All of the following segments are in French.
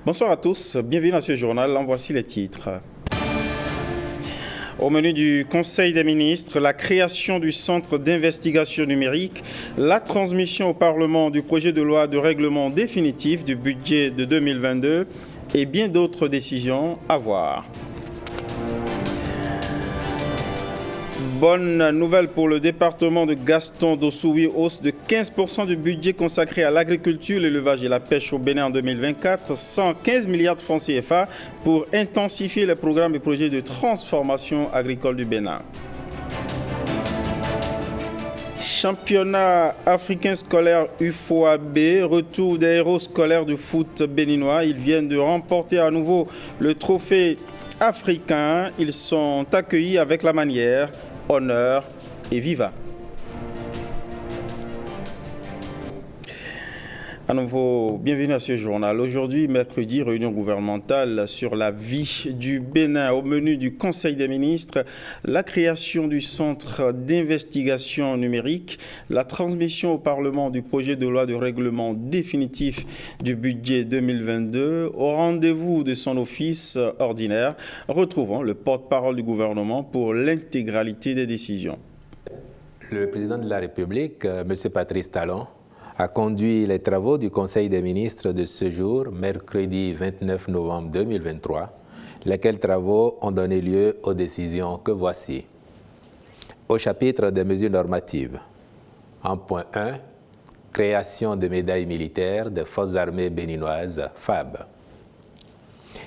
Bonsoir à tous, bienvenue dans ce journal. En voici les titres. Au menu du Conseil des ministres, la création du Centre d'investigation numérique, la transmission au Parlement du projet de loi de règlement définitif du budget de 2022 et bien d'autres décisions à voir. Bonne nouvelle pour le département de Gaston d'Ossoué, hausse de 15% du budget consacré à l'agriculture, l'élevage et la pêche au Bénin en 2024, 115 milliards de francs CFA pour intensifier les programmes et projets de transformation agricole du Bénin. Championnat africain scolaire UFOAB, retour des héros scolaires du foot béninois. Ils viennent de remporter à nouveau le trophée africain. Ils sont accueillis avec la manière, honneur et viva. À nouveau, bienvenue à ce journal. Aujourd'hui, mercredi, réunion gouvernementale sur la vie du Bénin. Au menu du Conseil des ministres, la création du Centre d'investigation numérique, la transmission au Parlement du projet de loi de règlement définitif du budget 2022. Au rendez-vous de son office ordinaire, retrouvons le porte-parole du gouvernement pour l'intégralité des décisions. Le président de la République, M. Patrice Talon, a conduit les travaux du Conseil des ministres de ce jour, mercredi 29 novembre 2023, lesquels travaux ont donné lieu aux décisions que voici. Au chapitre des mesures normatives, en point 1, création de médailles militaires des Forces armées béninoises, FAB.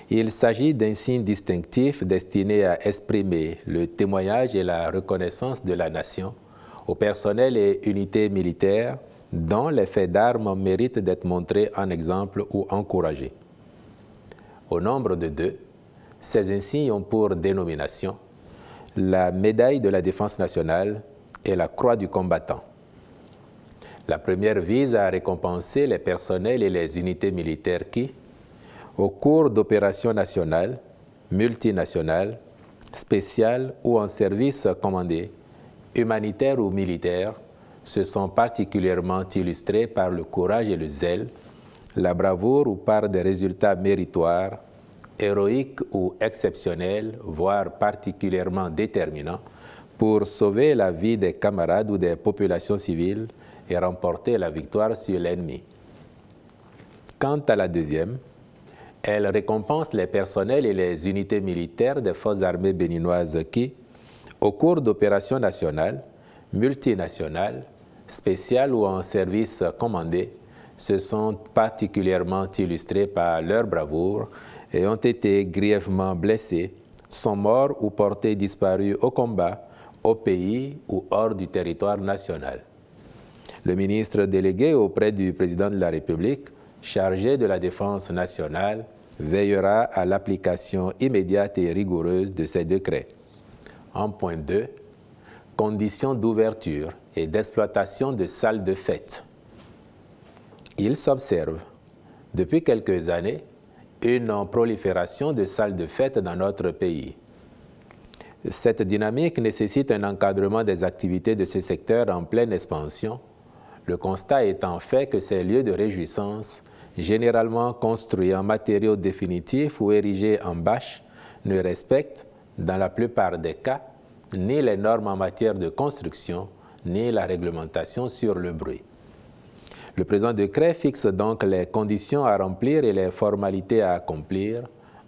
Il s'agit d'un signe distinctif destiné à exprimer le témoignage et la reconnaissance de la nation au personnel et unités militaires dont les faits d'armes méritent d'être montrés en exemple ou encouragés. Au nombre de 2, ces insignes ont pour dénomination la médaille de la défense nationale et la croix du combattant. La première vise à récompenser les personnels et les unités militaires qui, au cours d'opérations nationales, multinationales, spéciales ou en service commandé, humanitaires ou militaires, se sont particulièrement illustrés par le courage et le zèle, la bravoure ou par des résultats méritoires, héroïques ou exceptionnels, voire particulièrement déterminants, pour sauver la vie des camarades ou des populations civiles et remporter la victoire sur l'ennemi. Quant à la deuxième, elle récompense les personnels et les unités militaires des Forces armées béninoises qui, au cours d'opérations nationales, multinationales, spéciales ou en service commandé, se sont particulièrement illustrés par leur bravoure et ont été grièvement blessés, sont morts ou portés disparus au combat, au pays ou hors du territoire national. Le ministre délégué auprès du président de la République, chargé de la défense nationale, veillera à l'application immédiate et rigoureuse de ces décrets. En point 2, conditions d'ouverture et d'exploitation de salles de fête. Il s'observe, depuis quelques années, une prolifération de salles de fête dans notre pays. Cette dynamique nécessite un encadrement des activités de ce secteur en pleine expansion, le constat étant fait que ces lieux de réjouissance, généralement construits en matériaux définitifs ou érigés en bâches, ne respectent, dans la plupart des cas, ni les normes en matière de construction, ni la réglementation sur le bruit. Le présent décret fixe donc les conditions à remplir et les formalités à accomplir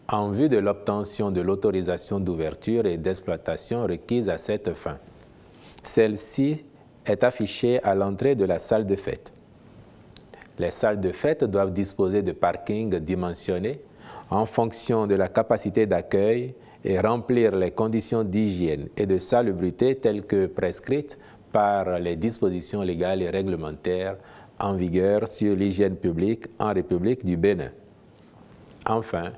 en vue de l'obtention de l'autorisation d'ouverture et d'exploitation requise à cette fin. Celle-ci est affichée à l'entrée de la salle de fête. Les salles de fête doivent disposer de parkings dimensionnés en fonction de la capacité d'accueil et remplir les conditions d'hygiène et de salubrité telles que prescrites par les dispositions légales et réglementaires en vigueur sur l'hygiène publique en République du Bénin. Enfin,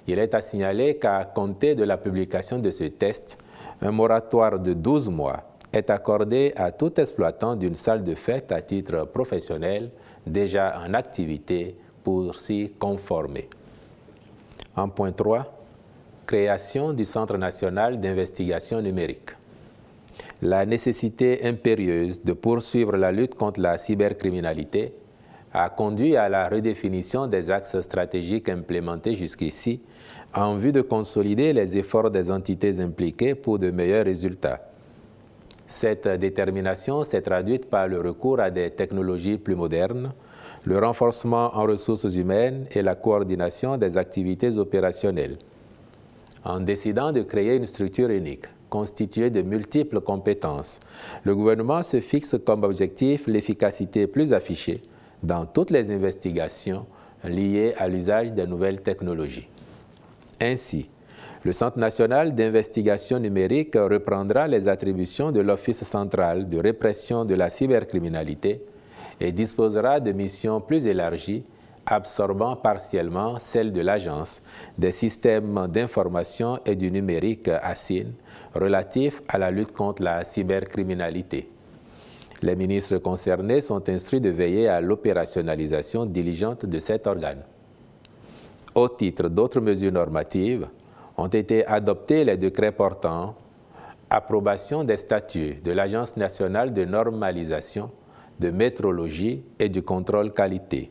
il est à signaler qu'à compter de la publication de ce texte, un moratoire de 12 mois est accordé à tout exploitant d'une salle de fête à titre professionnel déjà en activité pour s'y conformer. En point 3, création du Centre national d'investigation numérique. La nécessité impérieuse de poursuivre la lutte contre la cybercriminalité a conduit à la redéfinition des axes stratégiques implémentés jusqu'ici en vue de consolider les efforts des entités impliquées pour de meilleurs résultats. Cette détermination s'est traduite par le recours à des technologies plus modernes, le renforcement en ressources humaines et la coordination des activités opérationnelles. En décidant de créer une structure unique, constituée de multiples compétences, le gouvernement se fixe comme objectif l'efficacité plus affichée dans toutes les investigations liées à l'usage des nouvelles technologies. Ainsi, le Centre national d'investigation numérique reprendra les attributions de l'Office central de répression de la cybercriminalité et disposera de missions plus élargies, absorbant partiellement celles de l'Agence des systèmes d'information et du numérique ASIN relatifs à la lutte contre la cybercriminalité. Les ministres concernés sont instruits de veiller à l'opérationnalisation diligente de cet organe. Au titre d'autres mesures normatives, ont été adoptés les décrets portant approbation des statuts de l'Agence nationale de normalisation, de métrologie et du contrôle qualité,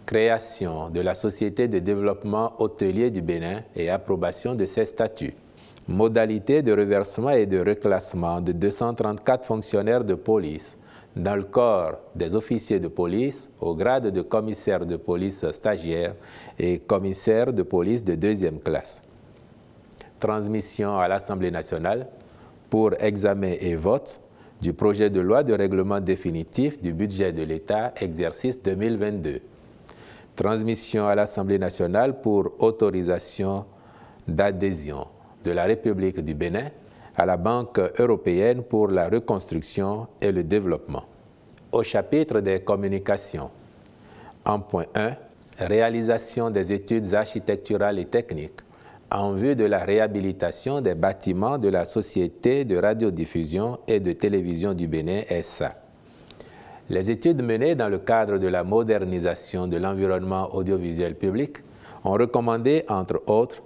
création de la Société de développement hôtelier du Bénin et approbation de ses statuts, modalités de reversement et de reclassement de 234 fonctionnaires de police dans le corps des officiers de police au grade de commissaire de police stagiaire et commissaire de police de deuxième classe. Transmission à l'Assemblée nationale pour examen et vote du projet de loi de règlement définitif du budget de l'État, exercice 2022. Transmission à l'Assemblée nationale pour autorisation d'adhésion de la République du Bénin à la Banque européenne pour la reconstruction et le développement. Au chapitre des communications, en point 1, réalisation des études architecturales et techniques en vue de la réhabilitation des bâtiments de la Société de radiodiffusion et de télévision du Bénin, SA. Les études menées dans le cadre de la modernisation de l'environnement audiovisuel public ont recommandé, entre autres,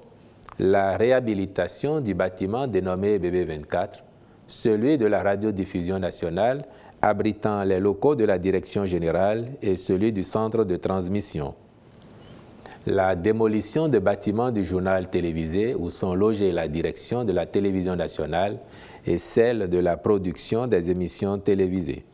la réhabilitation du bâtiment dénommé BB24, celui de la radiodiffusion nationale abritant les locaux de la direction générale et celui du centre de transmission. La démolition de bâtiments du journal télévisé où sont logées la direction de la télévision nationale et celle de la production des émissions télévisées.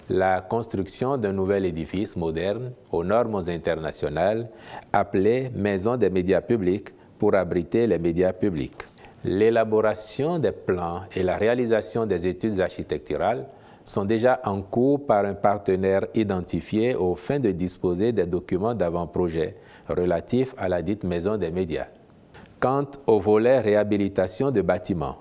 La construction d'un nouvel édifice moderne aux normes internationales appelé Maison des médias publics pour abriter les médias publics. L'élaboration des plans et la réalisation des études architecturales sont déjà en cours par un partenaire identifié aux fins de disposer des documents d'avant-projet relatifs à la dite Maison des médias. Quant au volet réhabilitation de bâtiments,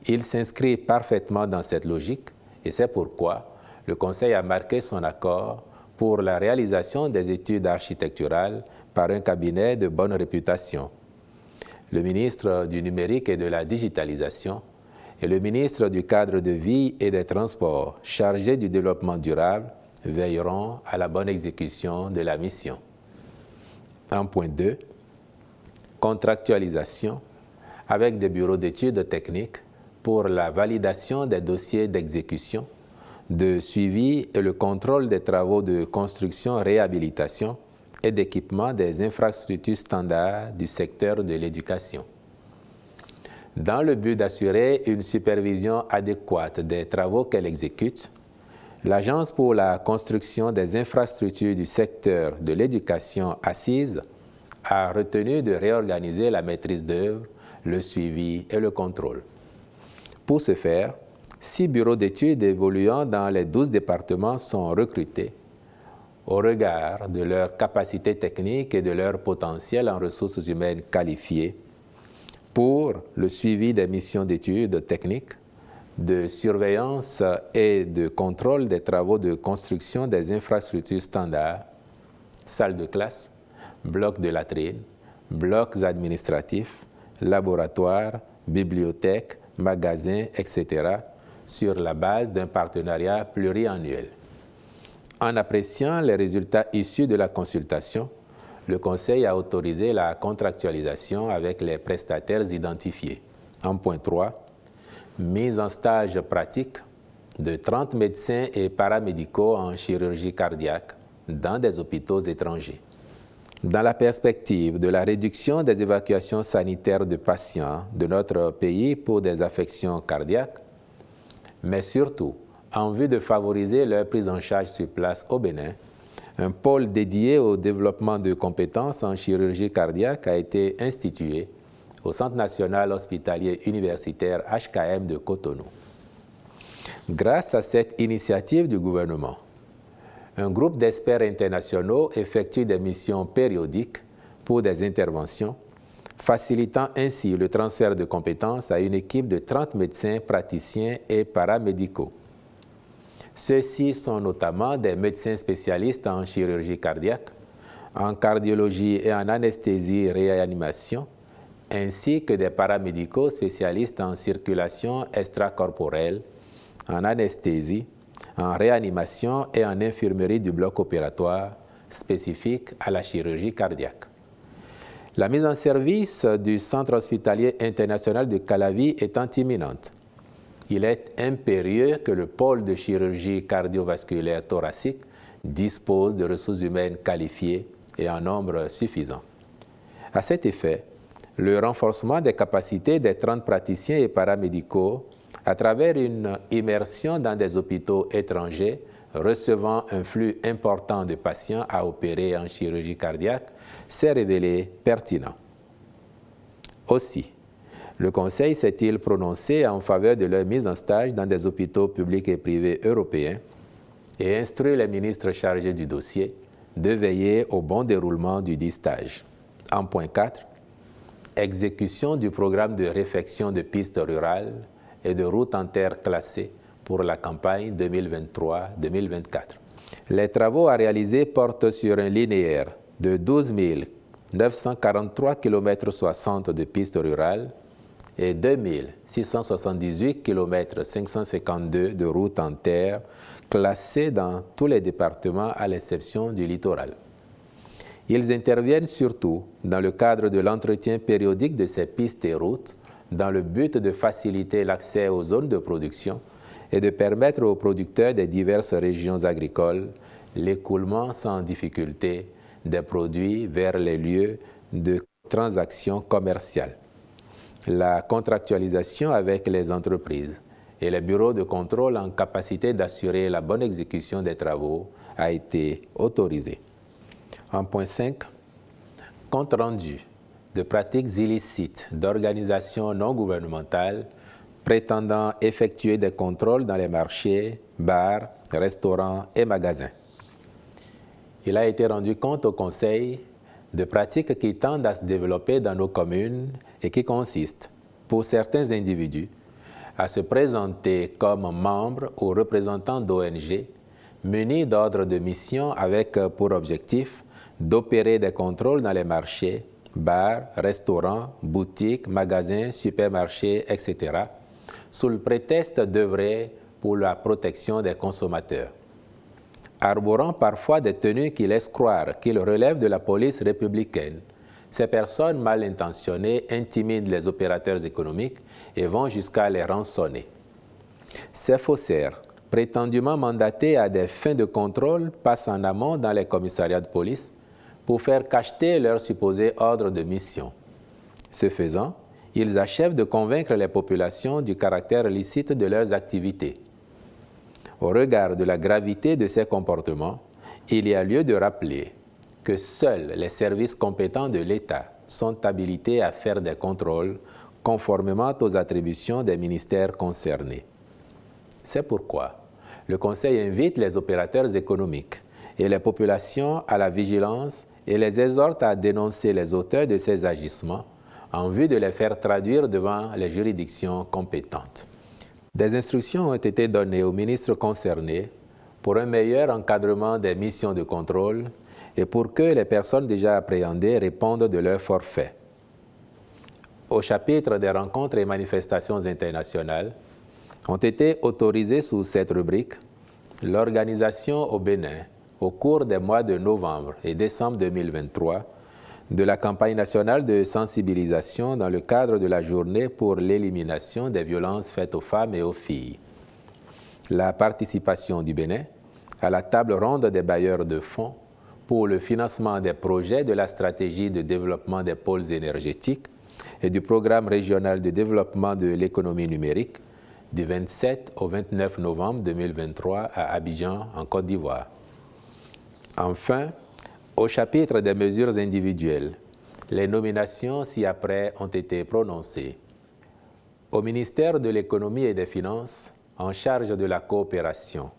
il s'inscrit parfaitement dans cette logique et c'est pourquoi le Conseil a marqué son accord pour la réalisation des études architecturales par un cabinet de bonne réputation. Le ministre du Numérique et de la Digitalisation et le ministre du Cadre de vie et des Transports chargé du développement durable veilleront à la bonne exécution de la mission. En point 2, contractualisation avec des bureaux d'études techniques pour la validation des dossiers d'exécution, de suivi et le contrôle des travaux de construction, réhabilitation et d'équipement des infrastructures standards du secteur de l'éducation. Dans le but d'assurer une supervision adéquate des travaux qu'elle exécute, l'Agence pour la construction des infrastructures du secteur de l'éducation assise a retenu de réorganiser la maîtrise d'œuvre, le suivi et le contrôle. Pour ce faire, 6 bureaux d'études évoluant dans les 12 départements sont recrutés au regard de leur capacité technique et de leur potentiel en ressources humaines qualifiées pour le suivi des missions d'études techniques, de surveillance et de contrôle des travaux de construction des infrastructures standards, salles de classe, blocs de latrines, blocs administratifs, laboratoires, bibliothèques, magasins, etc., sur la base d'un partenariat pluriannuel. En appréciant les résultats issus de la consultation, le Conseil a autorisé la contractualisation avec les prestataires identifiés. En point 3, mise en stage pratique de 30 médecins et paramédicaux en chirurgie cardiaque, dans des hôpitaux étrangers. Dans la perspective de la réduction des évacuations sanitaires de patients de notre pays pour des affections cardiaques, mais surtout en vue de favoriser leur prise en charge sur place au Bénin, un pôle dédié au développement de compétences en chirurgie cardiaque a été institué au Centre national hospitalier universitaire HKM de Cotonou. Grâce à cette initiative du gouvernement, un groupe d'experts internationaux effectue des missions périodiques pour des interventions, facilitant ainsi le transfert de compétences à une équipe de 30 médecins, praticiens et paramédicaux. Ceux-ci sont notamment des médecins spécialistes en chirurgie cardiaque, en cardiologie et en anesthésie-réanimation, ainsi que des paramédicaux spécialistes en circulation extracorporelle, en anesthésie, en réanimation et en infirmerie du bloc opératoire spécifique à la chirurgie cardiaque. La mise en service du Centre hospitalier international de Calavi étant imminente, il est impérieux que le pôle de chirurgie cardiovasculaire thoracique dispose de ressources humaines qualifiées et en nombre suffisant. À cet effet, le renforcement des capacités des 30 praticiens et paramédicaux à travers une immersion dans des hôpitaux étrangers recevant un flux important de patients à opérer en chirurgie cardiaque s'est révélé pertinent. Aussi, le Conseil s'est-il prononcé en faveur de leur mise en stage dans des hôpitaux publics et privés européens et instruit les ministres chargés du dossier de veiller au bon déroulement du dit stage. En point 4, exécution du programme de réfection de pistes rurales et de routes en terre classées pour la campagne 2023-2024. Les travaux à réaliser portent sur un linéaire de 12 943 km 60 de pistes rurales et 2 678 km 552 de routes en terre classées dans tous les départements à l'exception du littoral. Ils interviennent surtout dans le cadre de l'entretien périodique de ces pistes et routes dans le but de faciliter l'accès aux zones de production et de permettre aux producteurs des diverses régions agricoles l'écoulement sans difficulté des produits vers les lieux de transactions commerciales. La contractualisation avec les entreprises et les bureaux de contrôle en capacité d'assurer la bonne exécution des travaux a été autorisée. En point 5, compte rendu de pratiques illicites d'organisations non gouvernementales prétendant effectuer des contrôles dans les marchés, bars, restaurants et magasins. Il a été rendu compte au Conseil de pratiques qui tendent à se développer dans nos communes et qui consistent, pour certains individus, à se présenter comme membres ou représentants d'ONG munis d'ordres de mission avec pour objectif d'opérer des contrôles dans les marchés, bars, restaurants, boutiques, magasins, supermarchés, etc., sous le prétexte d'œuvrer pour la protection des consommateurs. Arborant parfois des tenues qui laissent croire qu'ils relèvent de la police républicaine, ces personnes mal intentionnées intimident les opérateurs économiques et vont jusqu'à les rançonner. Ces faussaires, prétendument mandatés à des fins de contrôle, passent en amont dans les commissariats de police pour faire cacheter leurs supposés ordres de mission. Ce faisant, ils achèvent de convaincre les populations du caractère licite de leurs activités. Au regard de la gravité de ces comportements, il y a lieu de rappeler que seuls les services compétents de l'État sont habilités à faire des contrôles conformément aux attributions des ministères concernés. C'est pourquoi le Conseil invite les opérateurs économiques et les populations à la vigilance et les exhorte à dénoncer les auteurs de ces agissements en vue de les faire traduire devant les juridictions compétentes. Des instructions ont été données aux ministres concernés pour un meilleur encadrement des missions de contrôle et pour que les personnes déjà appréhendées répondent de leur forfait. Au chapitre des rencontres et manifestations internationales, ont été autorisées sous cette rubrique l'organisation au Bénin, au cours des mois de novembre et décembre 2023, de la campagne nationale de sensibilisation dans le cadre de la journée pour l'élimination des violences faites aux femmes et aux filles. La participation du Bénin à la table ronde des bailleurs de fonds pour le financement des projets de la stratégie de développement des pôles énergétiques et du programme régional de développement de l'économie numérique du 27 au 29 novembre 2023 à Abidjan, en Côte d'Ivoire. Enfin, au chapitre des mesures individuelles, les nominations ci-après ont été prononcées. Au ministère de l'Économie et des Finances, en charge de la coopération,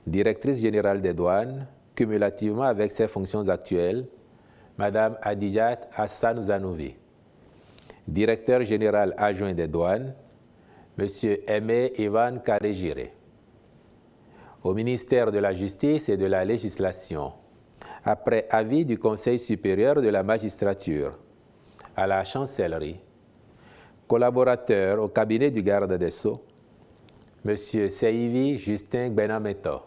directrice générale des douanes, cumulativement avec ses fonctions actuelles, Mme Adijat Hassan Zanouvi. Directeur général adjoint des douanes, M. Aimé Ivan Karejire. Au ministère de la Justice et de la Législation, après avis du Conseil supérieur de la magistrature, à la chancellerie, collaborateur au cabinet du garde des Sceaux, M. Seivi Justin Benameto.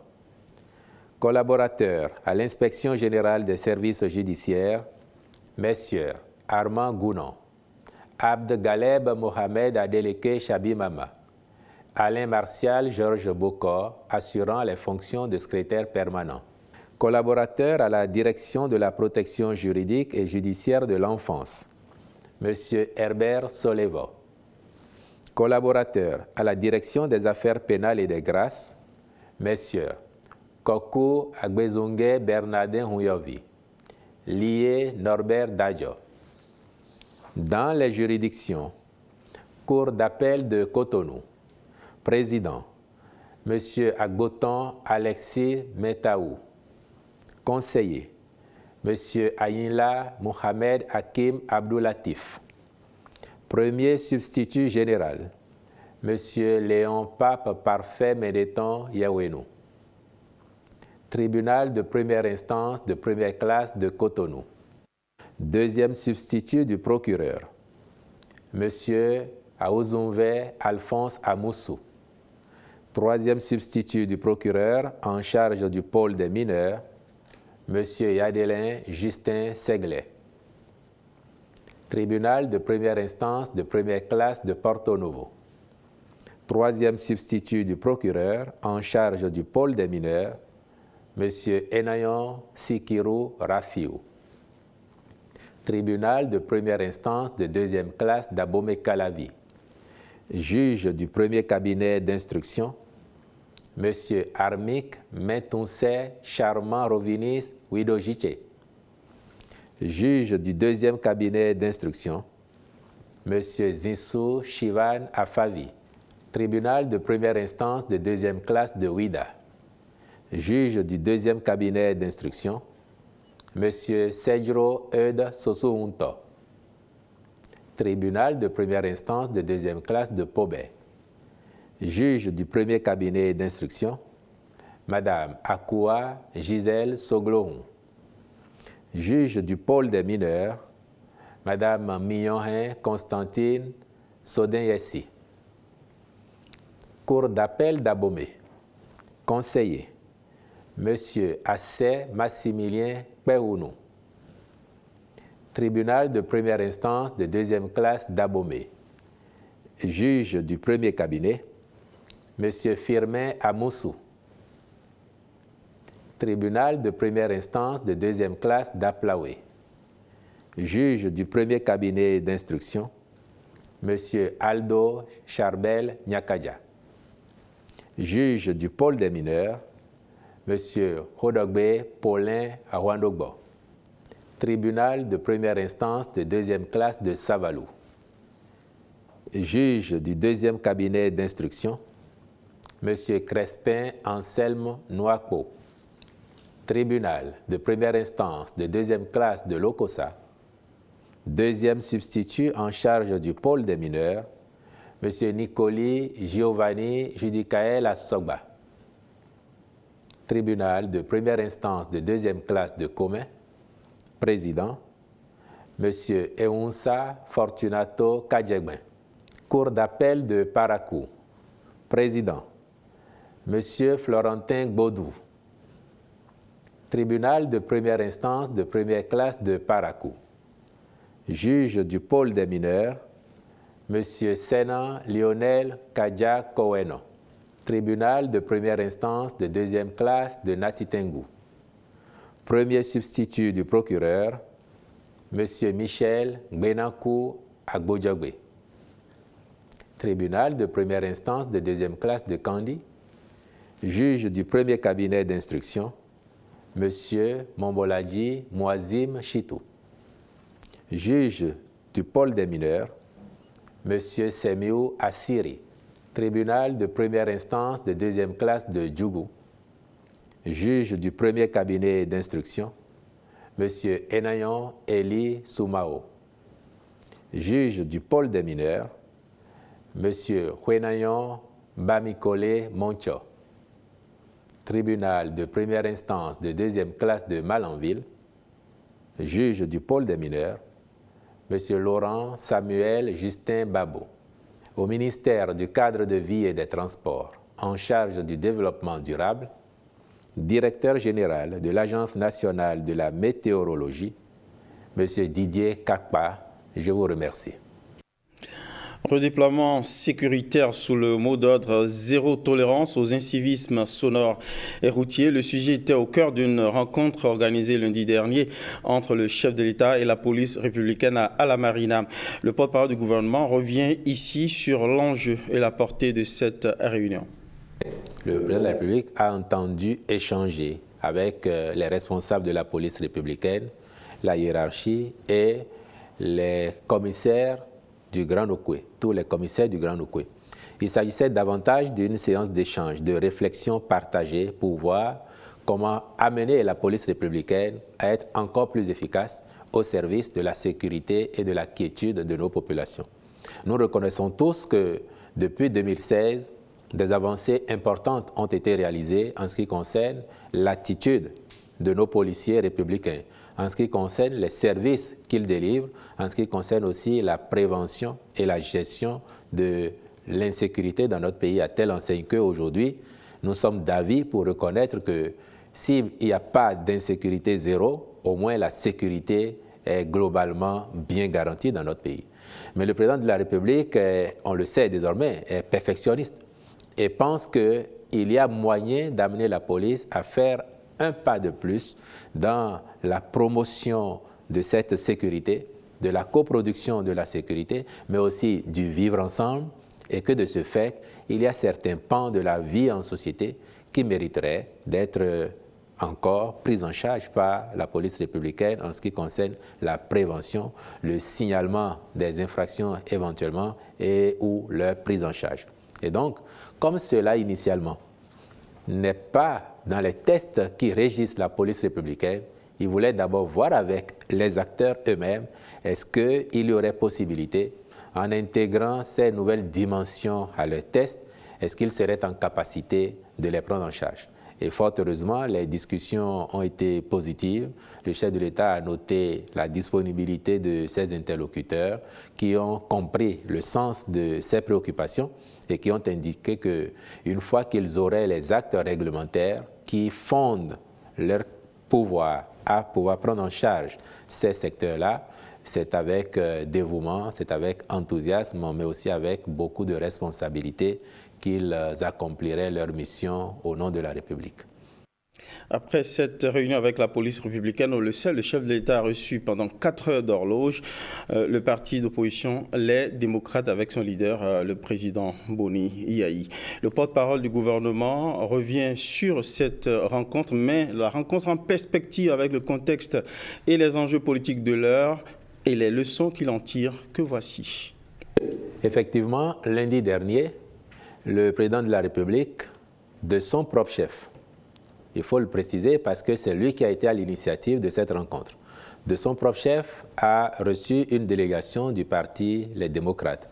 Collaborateur à l'inspection générale des services judiciaires, messieurs Armand Gounon, Abd Galeb Mohamed Adeleke Chabimama, Alain Martial Georges Bokor, assurant les fonctions de secrétaire permanent. Collaborateur à la direction de la protection juridique et judiciaire de l'enfance, M. Herbert Solevo. Collaborateur à la direction des affaires pénales et des grâces, messieurs Kokou Agbezongue Bernardin Huyovi, Lié Norbert Dadjo. Dans les juridictions, Cour d'appel de Cotonou, Président, M. Agboton Alexis Metaou. Conseiller, M. Ayinla Mohamed Hakim Abdoulatif. Premier substitut général, M. Léon Pape Parfait Médéton Yawénou. Tribunal de première instance de première classe de Cotonou. Deuxième substitut du procureur, M. Aouzouvé Alphonse Amoussou. Troisième substitut du procureur en charge du pôle des mineurs, M. Yadelin Justin Seglet. Tribunal de première instance de première classe de Porto Novo. Troisième substitut du procureur en charge du pôle des mineurs, M. Enayon Sikiru Rafiou. Tribunal de première instance de deuxième classe d'Abomey-Calavi. Juge du premier cabinet d'instruction, M. Armik Mentounse Charmant Rovinis Widojiche. Juge du deuxième cabinet d'instruction, M. Zinsou Shivan Afavi. Tribunal de première instance de deuxième classe de Ouida. Juge du deuxième cabinet d'instruction, M. Sedro Eude Sosounto. Tribunal de première instance de deuxième classe de Pobé. Juge du premier cabinet d'instruction, Mme Akoua Gisèle Soglohun. Juge du pôle des mineurs, Mme Mignonhin Constantine Sodin-Yessi. Cour d'appel d'Abomey. Conseiller, M. Assé Massimilien Péounou. Tribunal de première instance de deuxième classe d'Abomey. Juge du premier cabinet, M. Firmin Amoussou. Tribunal de première instance de deuxième classe d'Aplaoué. Juge du premier cabinet d'instruction, M. Aldo Charbel Nyakadja. Juge du pôle des mineurs, M. Hodogbe Paulin Awandogbo. Tribunal de première instance de deuxième classe de Savalou. Juge du deuxième cabinet d'instruction, M. Crespin Anselme Nouakpo. Tribunal de première instance de deuxième classe de Lokossa. Deuxième substitut en charge du pôle des mineurs, M. Nicoli Giovanni Judicaël Assogba. Tribunal de première instance de deuxième classe de Commun. Président, M. Eunsa Fortunato Kadjegben. Cour d'appel de Parakou. Président, M. Florentin Baudou. Tribunal de première instance de première classe de Parakou. Juge du pôle des mineurs, M. Sénan Lionel Kadja Koweno. tribunal de première instance de deuxième classe de Natitengu. Premier substitut du procureur, M. Michel Gbenakou Agbodjagbe. Tribunal de première instance de deuxième classe de Kandi. Juge du premier cabinet d'instruction, M. Momboladji Mouazim Chitou. Juge du pôle des mineurs, M. Semiou Assiri. Tribunal de première instance de deuxième classe de Djougou. Juge du premier cabinet d'instruction, M. Enayon Eli Soumao. Juge du pôle des mineurs, M. Huenayon Bamikole Moncho. Tribunal de première instance de deuxième classe de Malanville. Juge du pôle des mineurs, M. Laurent Samuel Justin Babo. Au ministère du cadre de vie et des transports, en charge du développement durable, directeur général de l'Agence nationale de la météorologie, M. Didier Kakpa, je vous remercie. Redéploiement sécuritaire sous le mot d'ordre zéro tolérance aux incivismes sonores et routiers. Le sujet était au cœur d'une rencontre organisée lundi dernier entre le chef de l'État et la police républicaine à la Marina. Le porte-parole du gouvernement revient ici sur l'enjeu et la portée de cette réunion. Le président de la République a entendu échanger avec les responsables de la police républicaine, la hiérarchie et les commissaires du Grand Okoué, tous les commissaires du Grand Okoué. Il s'agissait davantage d'une séance d'échange, de réflexion partagée pour voir comment amener la police républicaine à être encore plus efficace au service de la sécurité et de la quiétude de nos populations. Nous reconnaissons tous que depuis 2016, des avancées importantes ont été réalisées en ce qui concerne l'attitude de nos policiers républicains, en ce qui concerne les services qu'ils délivrent, en ce qui concerne aussi la prévention et la gestion de l'insécurité dans notre pays, à telle enseigne qu'aujourd'hui, nous sommes d'avis pour reconnaître que s'il n'y a pas d'insécurité zéro, au moins la sécurité est globalement bien garantie dans notre pays. Mais le président de la République, on le sait désormais, est perfectionniste et pense qu'il y a moyen d'amener la police à faire un pas de plus dans la promotion de cette sécurité, de la coproduction de la sécurité, mais aussi du vivre ensemble, et que de ce fait, il y a certains pans de la vie en société qui mériteraient d'être encore pris en charge par la police républicaine en ce qui concerne la prévention, le signalement des infractions éventuellement et ou leur prise en charge. Et donc, comme cela initialement n'est pas dans les tests qui régissent la police républicaine, il voulait d'abord voir avec les acteurs eux-mêmes, est-ce qu'il y aurait possibilité, en intégrant ces nouvelles dimensions à leurs tests, est-ce qu'ils seraient en capacité de les prendre en charge. Et fort heureusement, les discussions ont été positives. Le chef de l'État a noté la disponibilité de ses interlocuteurs qui ont compris le sens de ces préoccupations et qui ont indiqué qu'une fois qu'ils auraient les actes réglementaires qui fondent leur pouvoir à pouvoir prendre en charge ces secteurs-là, c'est avec dévouement, c'est avec enthousiasme, mais aussi avec beaucoup de responsabilité qu'ils accompliraient leur mission au nom de la République. Après cette réunion avec la police républicaine, on le sait, le chef de l'État a reçu pendant 4 heures d'horloge le parti d'opposition, les démocrates, avec son leader, le président Boni Yayi. Le porte-parole du gouvernement revient sur cette rencontre, mais la rencontre en perspective avec le contexte et les enjeux politiques de l'heure et les leçons qu'il en tire, que voici. Effectivement, lundi dernier, le président de la République, de son propre chef, il faut le préciser parce que c'est lui qui a été à l'initiative de cette rencontre, de son propre chef, a reçu une délégation du parti Les Démocrates.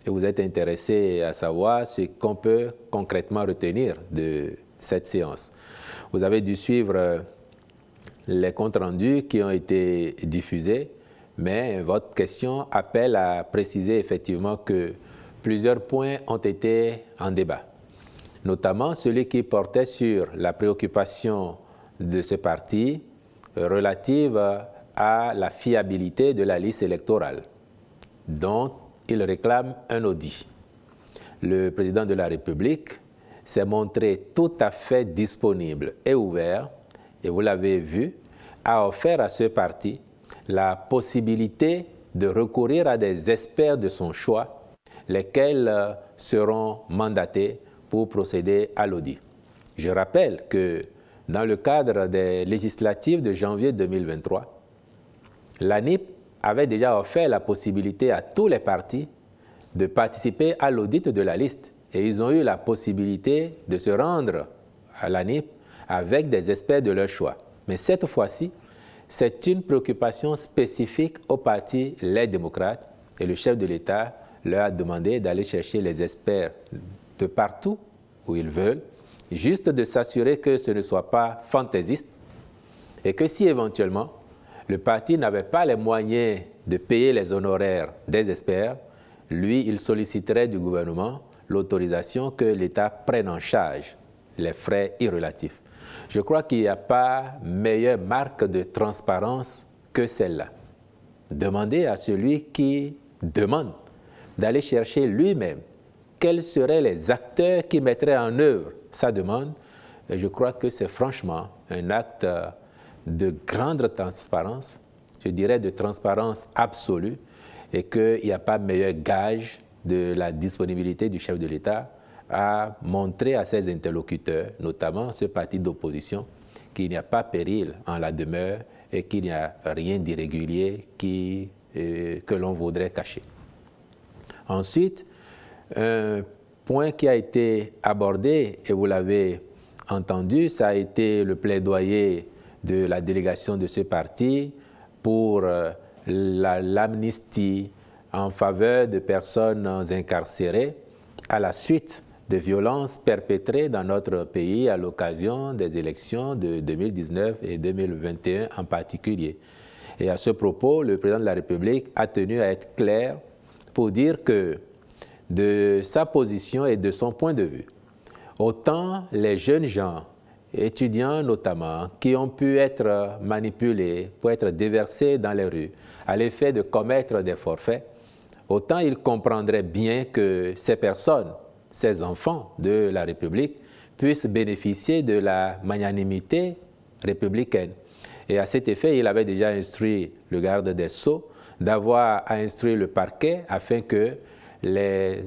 Et vous êtes intéressé à savoir ce qu'on peut concrètement retenir de cette séance. Vous avez dû suivre les comptes rendus qui ont été diffusés, mais votre question appelle à préciser effectivement que plusieurs points ont été en débat, notamment celui qui portait sur la préoccupation de ce parti relative à la fiabilité de la liste électorale, dont il réclame un audit. Le président de la République s'est montré tout à fait disponible et ouvert, et vous l'avez vu, a offert à ce parti la possibilité de recourir à des experts de son choix, lesquels seront mandatés pour procéder à l'audit. Je rappelle que dans le cadre des législatives de janvier 2023, l'ANIP avait déjà offert la possibilité à tous les partis de participer à l'audit de la liste. Et ils ont eu la possibilité de se rendre à l'ANIP avec des experts de leur choix. Mais cette fois-ci, c'est une préoccupation spécifique au parti Les Démocrates. Et le chef de l'État leur a demandé d'aller chercher les experts de partout où ils veulent, juste de s'assurer que ce ne soit pas fantaisiste et que si éventuellement le parti n'avait pas les moyens de payer les honoraires des experts, lui, il solliciterait du gouvernement l'autorisation que l'État prenne en charge les frais irrelatifs. Je crois qu'il n'y a pas meilleure marque de transparence que celle-là. Demander à celui qui demande d'aller chercher lui-même quels seraient les acteurs qui mettraient en œuvre sa demande, et je crois que c'est franchement un acte de grande transparence, je dirais de transparence absolue, et qu'il n'y a pas meilleur gage de la disponibilité du chef de l'État à montrer à ses interlocuteurs, notamment ce parti d'opposition, qu'il n'y a pas péril en la demeure et qu'il n'y a rien d'irrégulier que l'on voudrait cacher. Ensuite, un point qui a été abordé, et vous l'avez entendu, ça a été le plaidoyer de la délégation de ce parti pour l'amnistie en faveur de personnes incarcérées à la suite de violences perpétrées dans notre pays à l'occasion des élections de 2019 et 2021 en particulier. Et à ce propos, le président de la République a tenu à être clair pour dire que de sa position et de son point de vue, autant les jeunes gens, étudiants notamment, qui ont pu être manipulés pour être déversés dans les rues à l'effet de commettre des forfaits, autant ils comprendraient bien que ces personnes, ces enfants de la République, puissent bénéficier de la magnanimité républicaine. Et à cet effet, il avait déjà instruit le garde des Sceaux d'avoir à instruire le parquet afin que les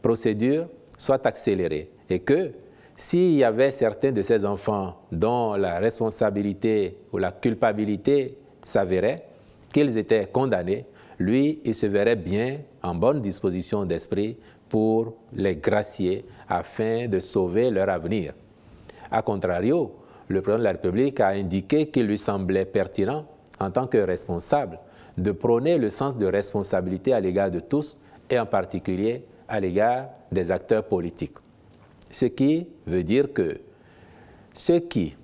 procédures soient accélérées et que s'il y avait certains de ces enfants dont la responsabilité ou la culpabilité s'avérait, qu'ils étaient condamnés, lui, il se verrait bien en bonne disposition d'esprit pour les gracier afin de sauver leur avenir. A contrario, le président de la République a indiqué qu'il lui semblait pertinent, en tant que responsable, de prôner le sens de responsabilité à l'égard de tous et en particulier à l'égard des acteurs politiques. Ce qui veut dire que ceux qui,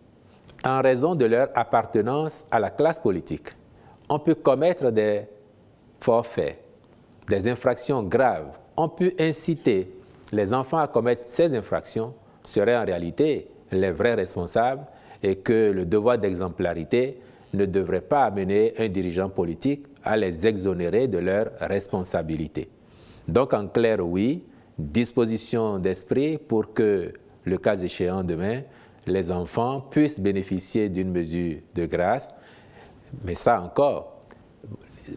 en raison de leur appartenance à la classe politique, ont pu commettre des forfaits, des infractions graves, ont pu inciter les enfants à commettre ces infractions, seraient en réalité les vrais responsables et que le devoir d'exemplarité ne devrait pas amener un dirigeant politique à les exonérer de leurs responsabilités. Donc, en clair, oui, disposition d'esprit pour que, le cas échéant demain, les enfants puissent bénéficier d'une mesure de grâce. Mais ça encore,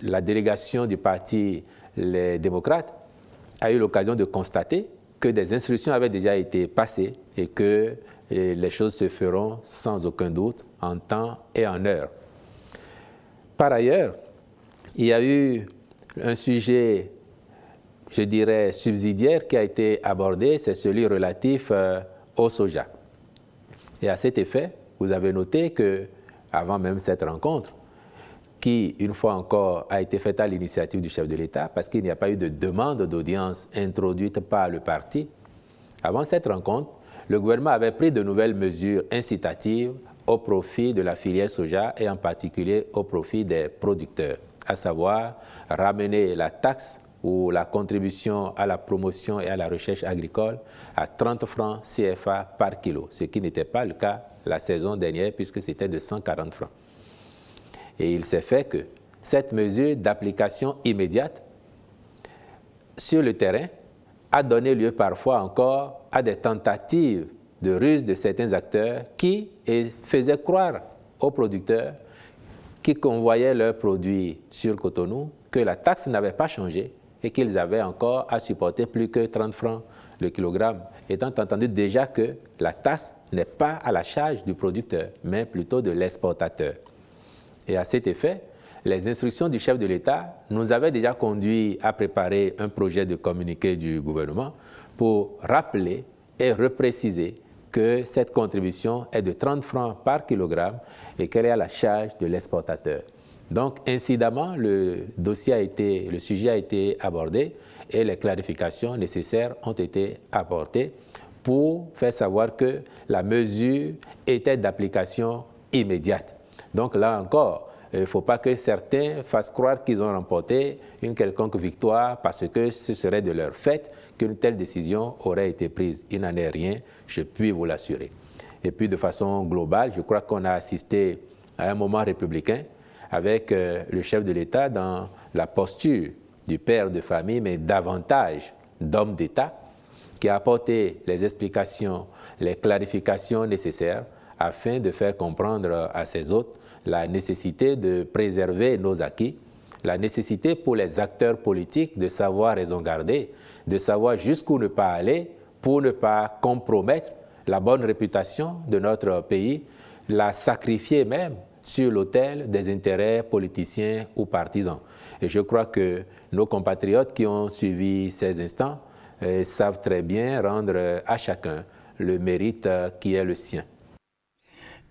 la délégation du parti Les Démocrates a eu l'occasion de constater que des instructions avaient déjà été passées et que les choses se feront sans aucun doute en temps et en heure. Par ailleurs, il y a eu un sujet, je dirais, subsidiaire qui a été abordé, c'est celui relatif au soja. Et à cet effet, vous avez noté que, avant même cette rencontre, qui, une fois encore, a été faite à l'initiative du chef de l'État, parce qu'il n'y a pas eu de demande d'audience introduite par le parti, avant cette rencontre, le gouvernement avait pris de nouvelles mesures incitatives au profit de la filière soja et en particulier au profit des producteurs, à savoir ramener la taxe ou la contribution à la promotion et à la recherche agricole à 30 francs CFA par kilo, ce qui n'était pas le cas la saison dernière puisque c'était de 140 francs. Et il s'est fait que cette mesure d'application immédiate sur le terrain a donné lieu parfois encore à des tentatives de ruse de certains acteurs qui faisaient croire aux producteurs qui convoyaient leurs produits sur Cotonou que la taxe n'avait pas changé et qu'ils avaient encore à supporter plus que 30 francs le kilogramme, étant entendu déjà que la taxe n'est pas à la charge du producteur, mais plutôt de l'exportateur. Et à cet effet, les instructions du chef de l'État nous avaient déjà conduit à préparer un projet de communiqué du gouvernement pour rappeler et repréciser que cette contribution est de 30 francs par kilogramme et qu'elle est à la charge de l'exportateur. Donc, incidemment, le sujet a été abordé et les clarifications nécessaires ont été apportées pour faire savoir que la mesure était d'application immédiate. Donc là encore, il ne faut pas que certains fassent croire qu'ils ont remporté une quelconque victoire parce que ce serait de leur fait qu'une telle décision aurait été prise. Il n'en est rien, je puis vous l'assurer. Et puis de façon globale, je crois qu'on a assisté à un moment républicain avec le chef de l'État dans la posture du père de famille, mais davantage d'homme d'État, qui a apporté les explications, les clarifications nécessaires afin de faire comprendre à ses hôtes la nécessité de préserver nos acquis, la nécessité pour les acteurs politiques de savoir raison garder, de savoir jusqu'où ne pas aller pour ne pas compromettre la bonne réputation de notre pays, la sacrifier même sur l'autel des intérêts politiciens ou partisans. Et je crois que nos compatriotes qui ont suivi ces instants savent très bien rendre à chacun le mérite qui est le sien.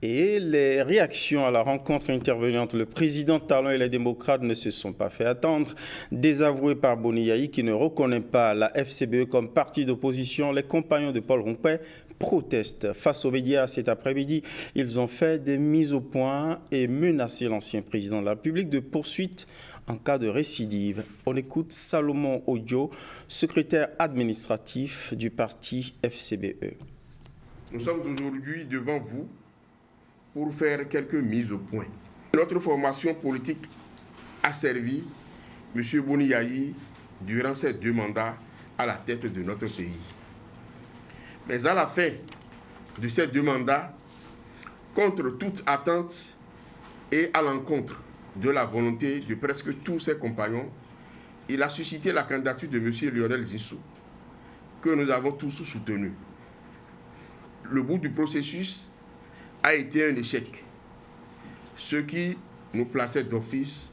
Et les réactions à la rencontre intervenue entre le président Talon et les démocrates ne se sont pas fait attendre. Désavoués par Boni Yayi, qui ne reconnaît pas la FCBE comme parti d'opposition, les compagnons de Paul Rompé protestent face aux médias cet après-midi. Ils ont fait des mises au point et menacé l'ancien président de la République de poursuites en cas de récidive. On écoute Salomon Odio, secrétaire administratif du parti FCBE. Nous sommes aujourd'hui devant vous pour faire quelques mises au point. Notre formation politique a servi M. Boni Yayi durant ses 2 mandats à la tête de notre pays. Mais à la fin de ces 2 mandats, contre toute attente et à l'encontre de la volonté de presque tous ses compagnons, il a suscité la candidature de M. Lionel Zinsou, que nous avons tous soutenu. Le bout du processus a été un échec, ce qui nous plaçait d'office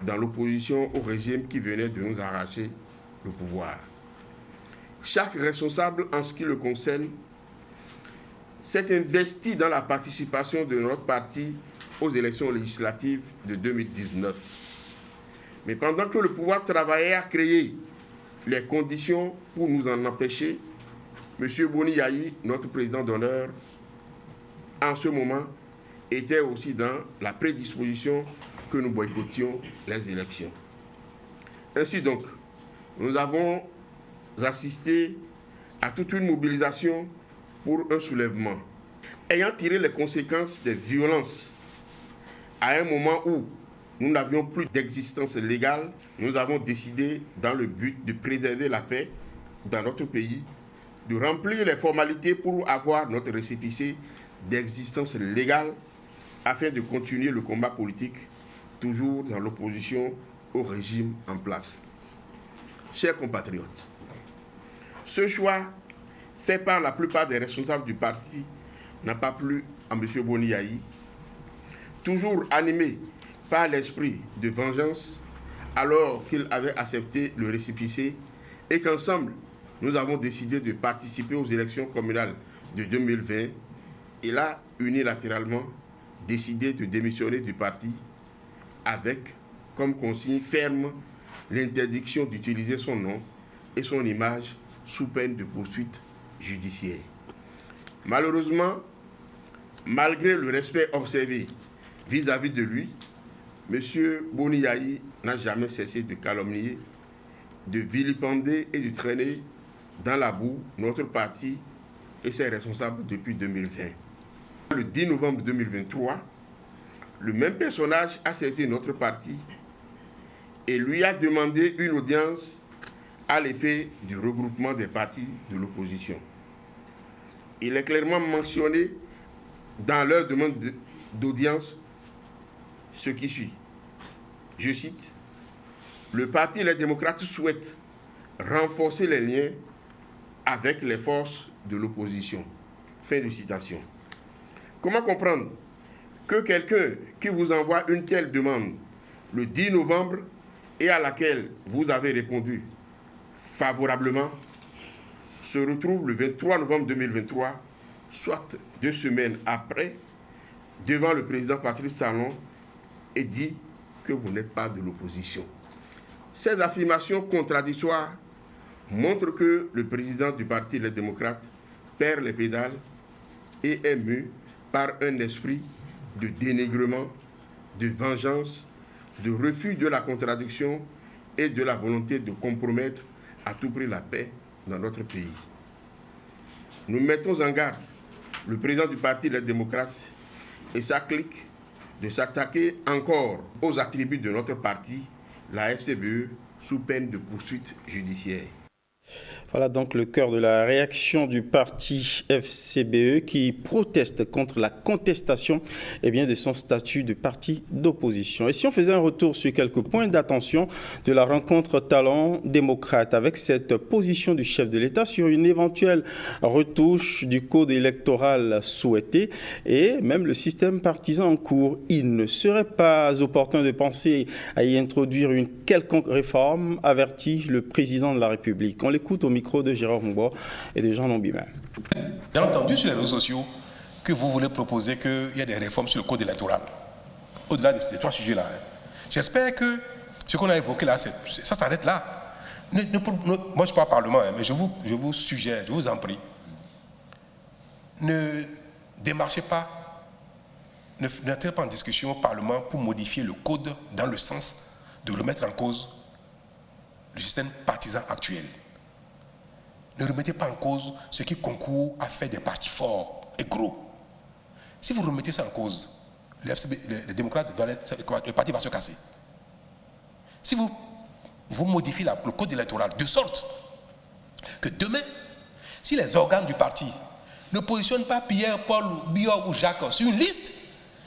dans l'opposition au régime qui venait de nous arracher le pouvoir. Chaque responsable en ce qui le concerne s'est investi dans la participation de notre parti aux élections législatives de 2019. Mais pendant que le pouvoir travaillait à créer les conditions pour nous en empêcher, M. Boni Yayi, notre président d'honneur, en ce moment, était aussi dans la prédisposition que nous boycottions les élections. Ainsi donc, nous avons assisté à toute une mobilisation pour un soulèvement. Ayant tiré les conséquences des violences à un moment où nous n'avions plus d'existence légale, nous avons décidé, dans le but de préserver la paix dans notre pays, de remplir les formalités pour avoir notre récépissé d'existence légale afin de continuer le combat politique, toujours dans l'opposition au régime en place. Chers compatriotes, ce choix fait par la plupart des responsables du parti n'a pas plu à M. Boni Yayi, toujours animé par l'esprit de vengeance alors qu'il avait accepté le récépissé et qu'ensemble, nous avons décidé de participer aux élections communales de 2020. Il a unilatéralement décidé de démissionner du parti avec comme consigne ferme l'interdiction d'utiliser son nom et son image sous peine de poursuite judiciaire. Malheureusement, malgré le respect observé vis-à-vis de lui, M. Boni Yayi n'a jamais cessé de calomnier, de vilipender et de traîner dans la boue notre parti et ses responsables depuis 2020. Le 10 novembre 2023, le même personnage a saisi notre parti et lui a demandé une audience à l'effet du regroupement des partis de l'opposition. Il est clairement mentionné dans leur demande d'audience ce qui suit. Je cite, « Le Parti Les Démocrates souhaite renforcer les liens avec les forces de l'opposition. » Fin de citation. Comment comprendre que quelqu'un qui vous envoie une telle demande le 10 novembre et à laquelle vous avez répondu favorablement se retrouve le 23 novembre 2023, soit 2 semaines après, devant le président Patrice Talon et dit que vous n'êtes pas de l'opposition. Ces affirmations contradictoires montrent que le président du Parti Les Démocrates perd les pédales et est mu par un esprit de dénigrement, de vengeance, de refus de la contradiction et de la volonté de compromettre à tout prix la paix dans notre pays. Nous mettons en garde le président du Parti Les Démocrates et sa clique de s'attaquer encore aux attributs de notre parti, la FCBE, sous peine de poursuite judiciaire. Voilà donc le cœur de la réaction du parti FCBE qui proteste contre la contestation de son statut de parti d'opposition. Et si on faisait un retour sur quelques points d'attention de la rencontre Talon-démocrate avec cette position du chef de l'État sur une éventuelle retouche du code électoral souhaité et même le système partisan en cours, il ne serait pas opportun de penser à y introduire une quelconque réforme, avertit le président de la République. On l'écoute au micro de Gérard Mouba et de Jean Lombima. J'ai entendu sur les réseaux sociaux que vous voulez proposer qu'il y ait des réformes sur le code électoral. Au-delà des 3 sujets-là. J'espère que ce qu'on a évoqué là, ça s'arrête là. Moi, je ne suis pas au Parlement, mais je vous suggère, je vous en prie, ne démarchez pas, n'entrez pas en discussion au Parlement pour modifier le code dans le sens de remettre en cause le système partisan actuel. Ne remettez pas en cause ce qui concourt à faire des partis forts et gros. Si vous remettez ça en cause, les démocrates, le parti va se casser. Si vous modifiez le code électoral de sorte que demain, si les organes du parti ne positionnent pas Pierre, Paul, Biot ou Jacques sur une liste,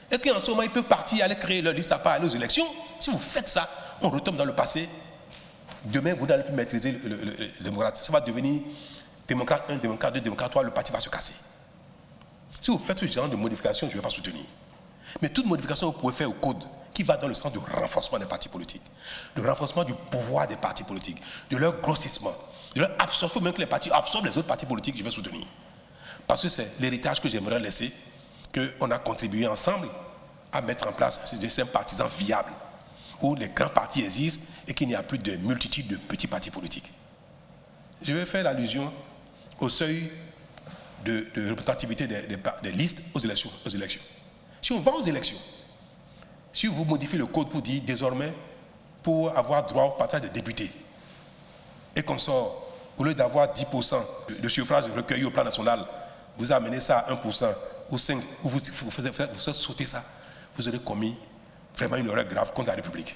et qu'en ce moment ils peuvent partir, aller créer leur liste à part, aller aux élections, si vous faites ça, on retombe dans le passé. Demain, vous n'allez plus maîtriser le démocrate. Ça va devenir démocrate 1, démocrate 2, démocrate 3, le parti va se casser. Si vous faites ce genre de modification, je ne vais pas soutenir. Mais toute modification que vous pouvez faire au code qui va dans le sens du renforcement des partis politiques, du renforcement du pouvoir des partis politiques, de leur grossissement, de leur absorption, même que les partis absorbent les autres partis politiques, je vais soutenir. Parce que c'est l'héritage que j'aimerais laisser, qu'on a contribué ensemble à mettre en place ce système partisan viable, où les grands partis existent et qu'il n'y a plus de multitude de petits partis politiques. Je vais faire l'allusion au seuil de représentativité des listes aux élections. Si on va aux élections, si vous modifiez le code pour dire désormais, pour avoir droit au partage de députés, et qu'on sort, au lieu d'avoir 10% de suffrage recueilli au plan national, vous amenez ça à 1% ou 5%, ou vous sautez ça, vous aurez commis vraiment une erreur grave contre la République.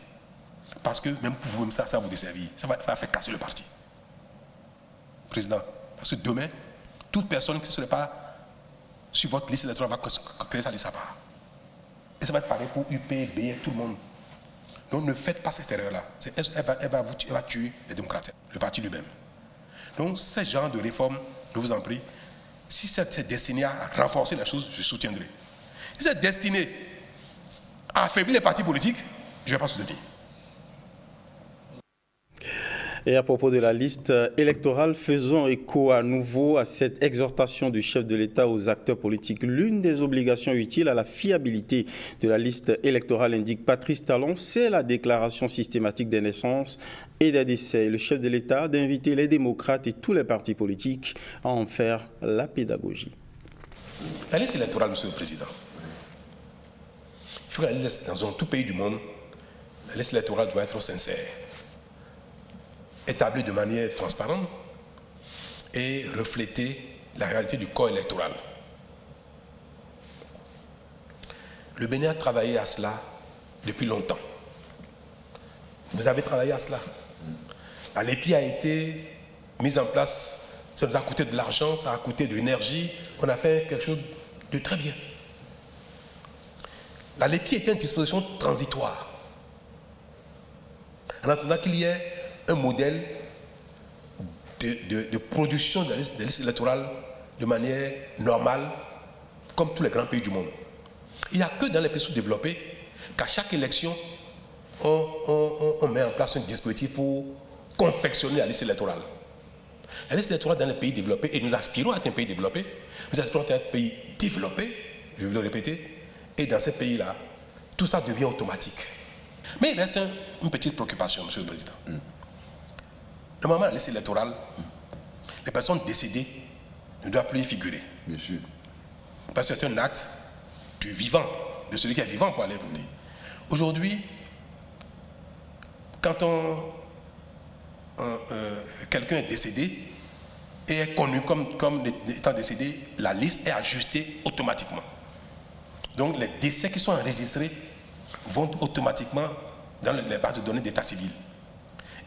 Parce que même pour vous, ça va vous desservir. Ça va faire casser le parti. Président, parce que demain, toute personne qui ne serait pas sur votre liste électorale va créer sa liste à part. Et ça va être pareil pour UP, BR, tout le monde. Donc ne faites pas cette erreur-là. Elle va tuer les démocrates, le parti lui-même. Donc ce genre de réforme, je vous en prie, si c'est destiné à renforcer la chose, je soutiendrai. Si c'est destiné à affaiblir les partis politiques, je ne vais pas soutenir. Et à propos de la liste électorale, faisons écho à nouveau à cette exhortation du chef de l'État aux acteurs politiques. L'une des obligations utiles à la fiabilité de la liste électorale, indique Patrice Talon, c'est la déclaration systématique des naissances et des décès. Le chef de l'État d'inviter les démocrates et tous les partis politiques à en faire la pédagogie. La liste électorale, Monsieur le Président, il faut que la liste, dans tout pays du monde, la liste électorale doit être sincère, établie de manière transparente et refléter la réalité du corps électoral. Le Bénin a travaillé à cela depuis longtemps. Vous avez travaillé à cela. l'EPI a été mise en place, ça nous a coûté de l'argent, ça a coûté de l'énergie, on a fait quelque chose de très bien. La LEPI était une disposition transitoire. En attendant qu'il y ait un modèle de production des listes électorales de manière normale, comme tous les grands pays du monde. Il n'y a que dans les pays sous-développés qu'à chaque élection, on met en place un dispositif pour confectionner la liste électorale. La liste électorale dans les pays développés, et nous aspirons à être un pays développé, nous aspirons à être un pays développé, je vais le répéter, et dans ces pays-là, tout ça devient automatique. Mais il reste une petite préoccupation, Monsieur le Président. Normalement, la liste électorale, les personnes décédées ne doivent plus y figurer. Bien sûr. Parce que c'est un acte du vivant, de celui qui est vivant pour aller voter. Aujourd'hui, quand quelqu'un est décédé et est connu comme étant décédé, la liste est ajustée automatiquement. Donc les décès qui sont enregistrés vont automatiquement dans les bases de données d'état civil.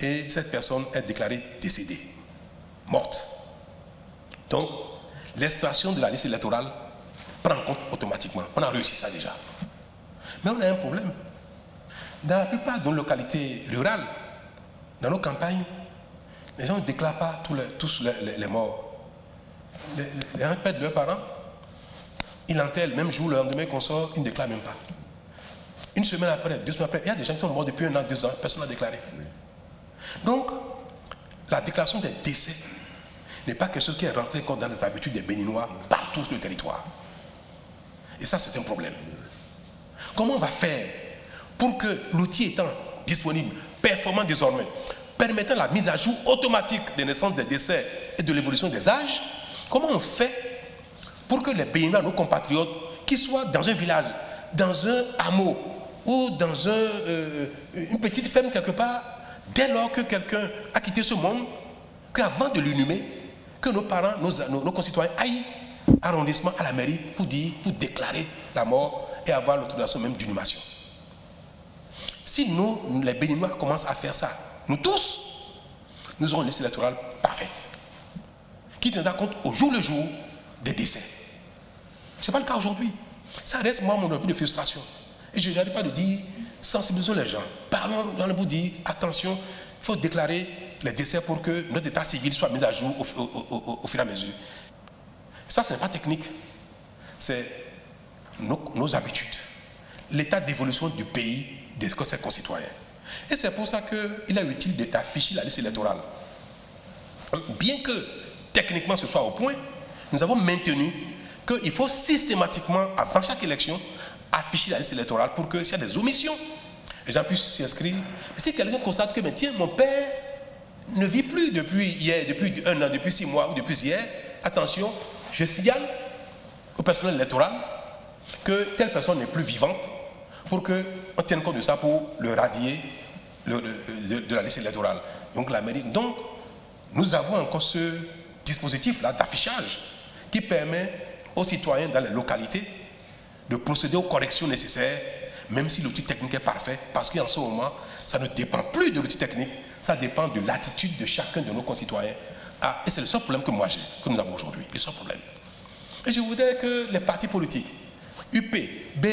Et cette personne est déclarée décédée, morte. Donc l'extraction de la liste électorale prend en compte automatiquement. On a réussi ça déjà. Mais on a un problème. Dans la plupart de nos localités rurales, dans nos campagnes, les gens ne déclarent pas tous les morts. Les gens perdent leurs parents, ils enterrent le même jour, le lendemain qu'on sort, ils ne déclarent même pas. Une semaine après, 2 semaines après, il y a des gens qui sont morts depuis 1 an, 2 ans, personne n'a déclaré. Donc, la déclaration des décès n'est pas quelque chose qui est rentré comme dans les habitudes des Béninois partout sur le territoire. Et ça, c'est un problème. Comment on va faire pour que l'outil étant disponible, performant désormais, permettant la mise à jour automatique des naissances, des décès et de l'évolution des âges, comment on fait pour que les Béninois, nos compatriotes, qui soient dans un village, dans un hameau ou dans une petite ferme quelque part, dès lors que quelqu'un a quitté ce monde, qu'avant de l'inhumer, que nos parents, nos concitoyens aillent à l'arrondissement, à la mairie, pour déclarer la mort et avoir l'autorisation même d'inhumation. Si nous, les Béninois, commencent à faire ça, nous tous, nous aurons une liste électorale parfaite, qui tiendra compte au jour le jour des décès. Ce n'est pas le cas aujourd'hui. Ça reste, moi, mon objet de frustration. Et je n'arrête pas de dire, sensibilisons les gens. Parlons dans le bout, dire, attention, il faut déclarer les décès pour que notre état civil soit mis à jour au fur et à mesure. Ça, ce n'est pas technique. C'est nos habitudes. L'état d'évolution du pays, de ses concitoyens. Et c'est pour ça qu'il est utile d'afficher la liste électorale. Bien que techniquement ce soit au point, nous avons maintenu qu'il faut systématiquement, avant chaque élection, afficher la liste électorale pour que s'il y a des omissions, les gens puissent s'y inscrire. Et si quelqu'un constate que, tiens, mon père ne vit plus depuis hier, depuis 1 an, depuis 6 mois ou depuis hier, attention, je signale au personnel électoral que telle personne n'est plus vivante pour qu'on tienne compte de ça pour le radier de la liste électorale. Donc la mairie. Donc nous avons encore ce dispositif-là d'affichage qui permet aux citoyens dans les localités de procéder aux corrections nécessaires, même si l'outil technique est parfait, parce qu'en ce moment, ça ne dépend plus de l'outil technique, ça dépend de l'attitude de chacun de nos concitoyens. Et c'est le seul problème que moi j'ai, que nous avons aujourd'hui, le seul problème. Et je voudrais que les partis politiques, UP, BR,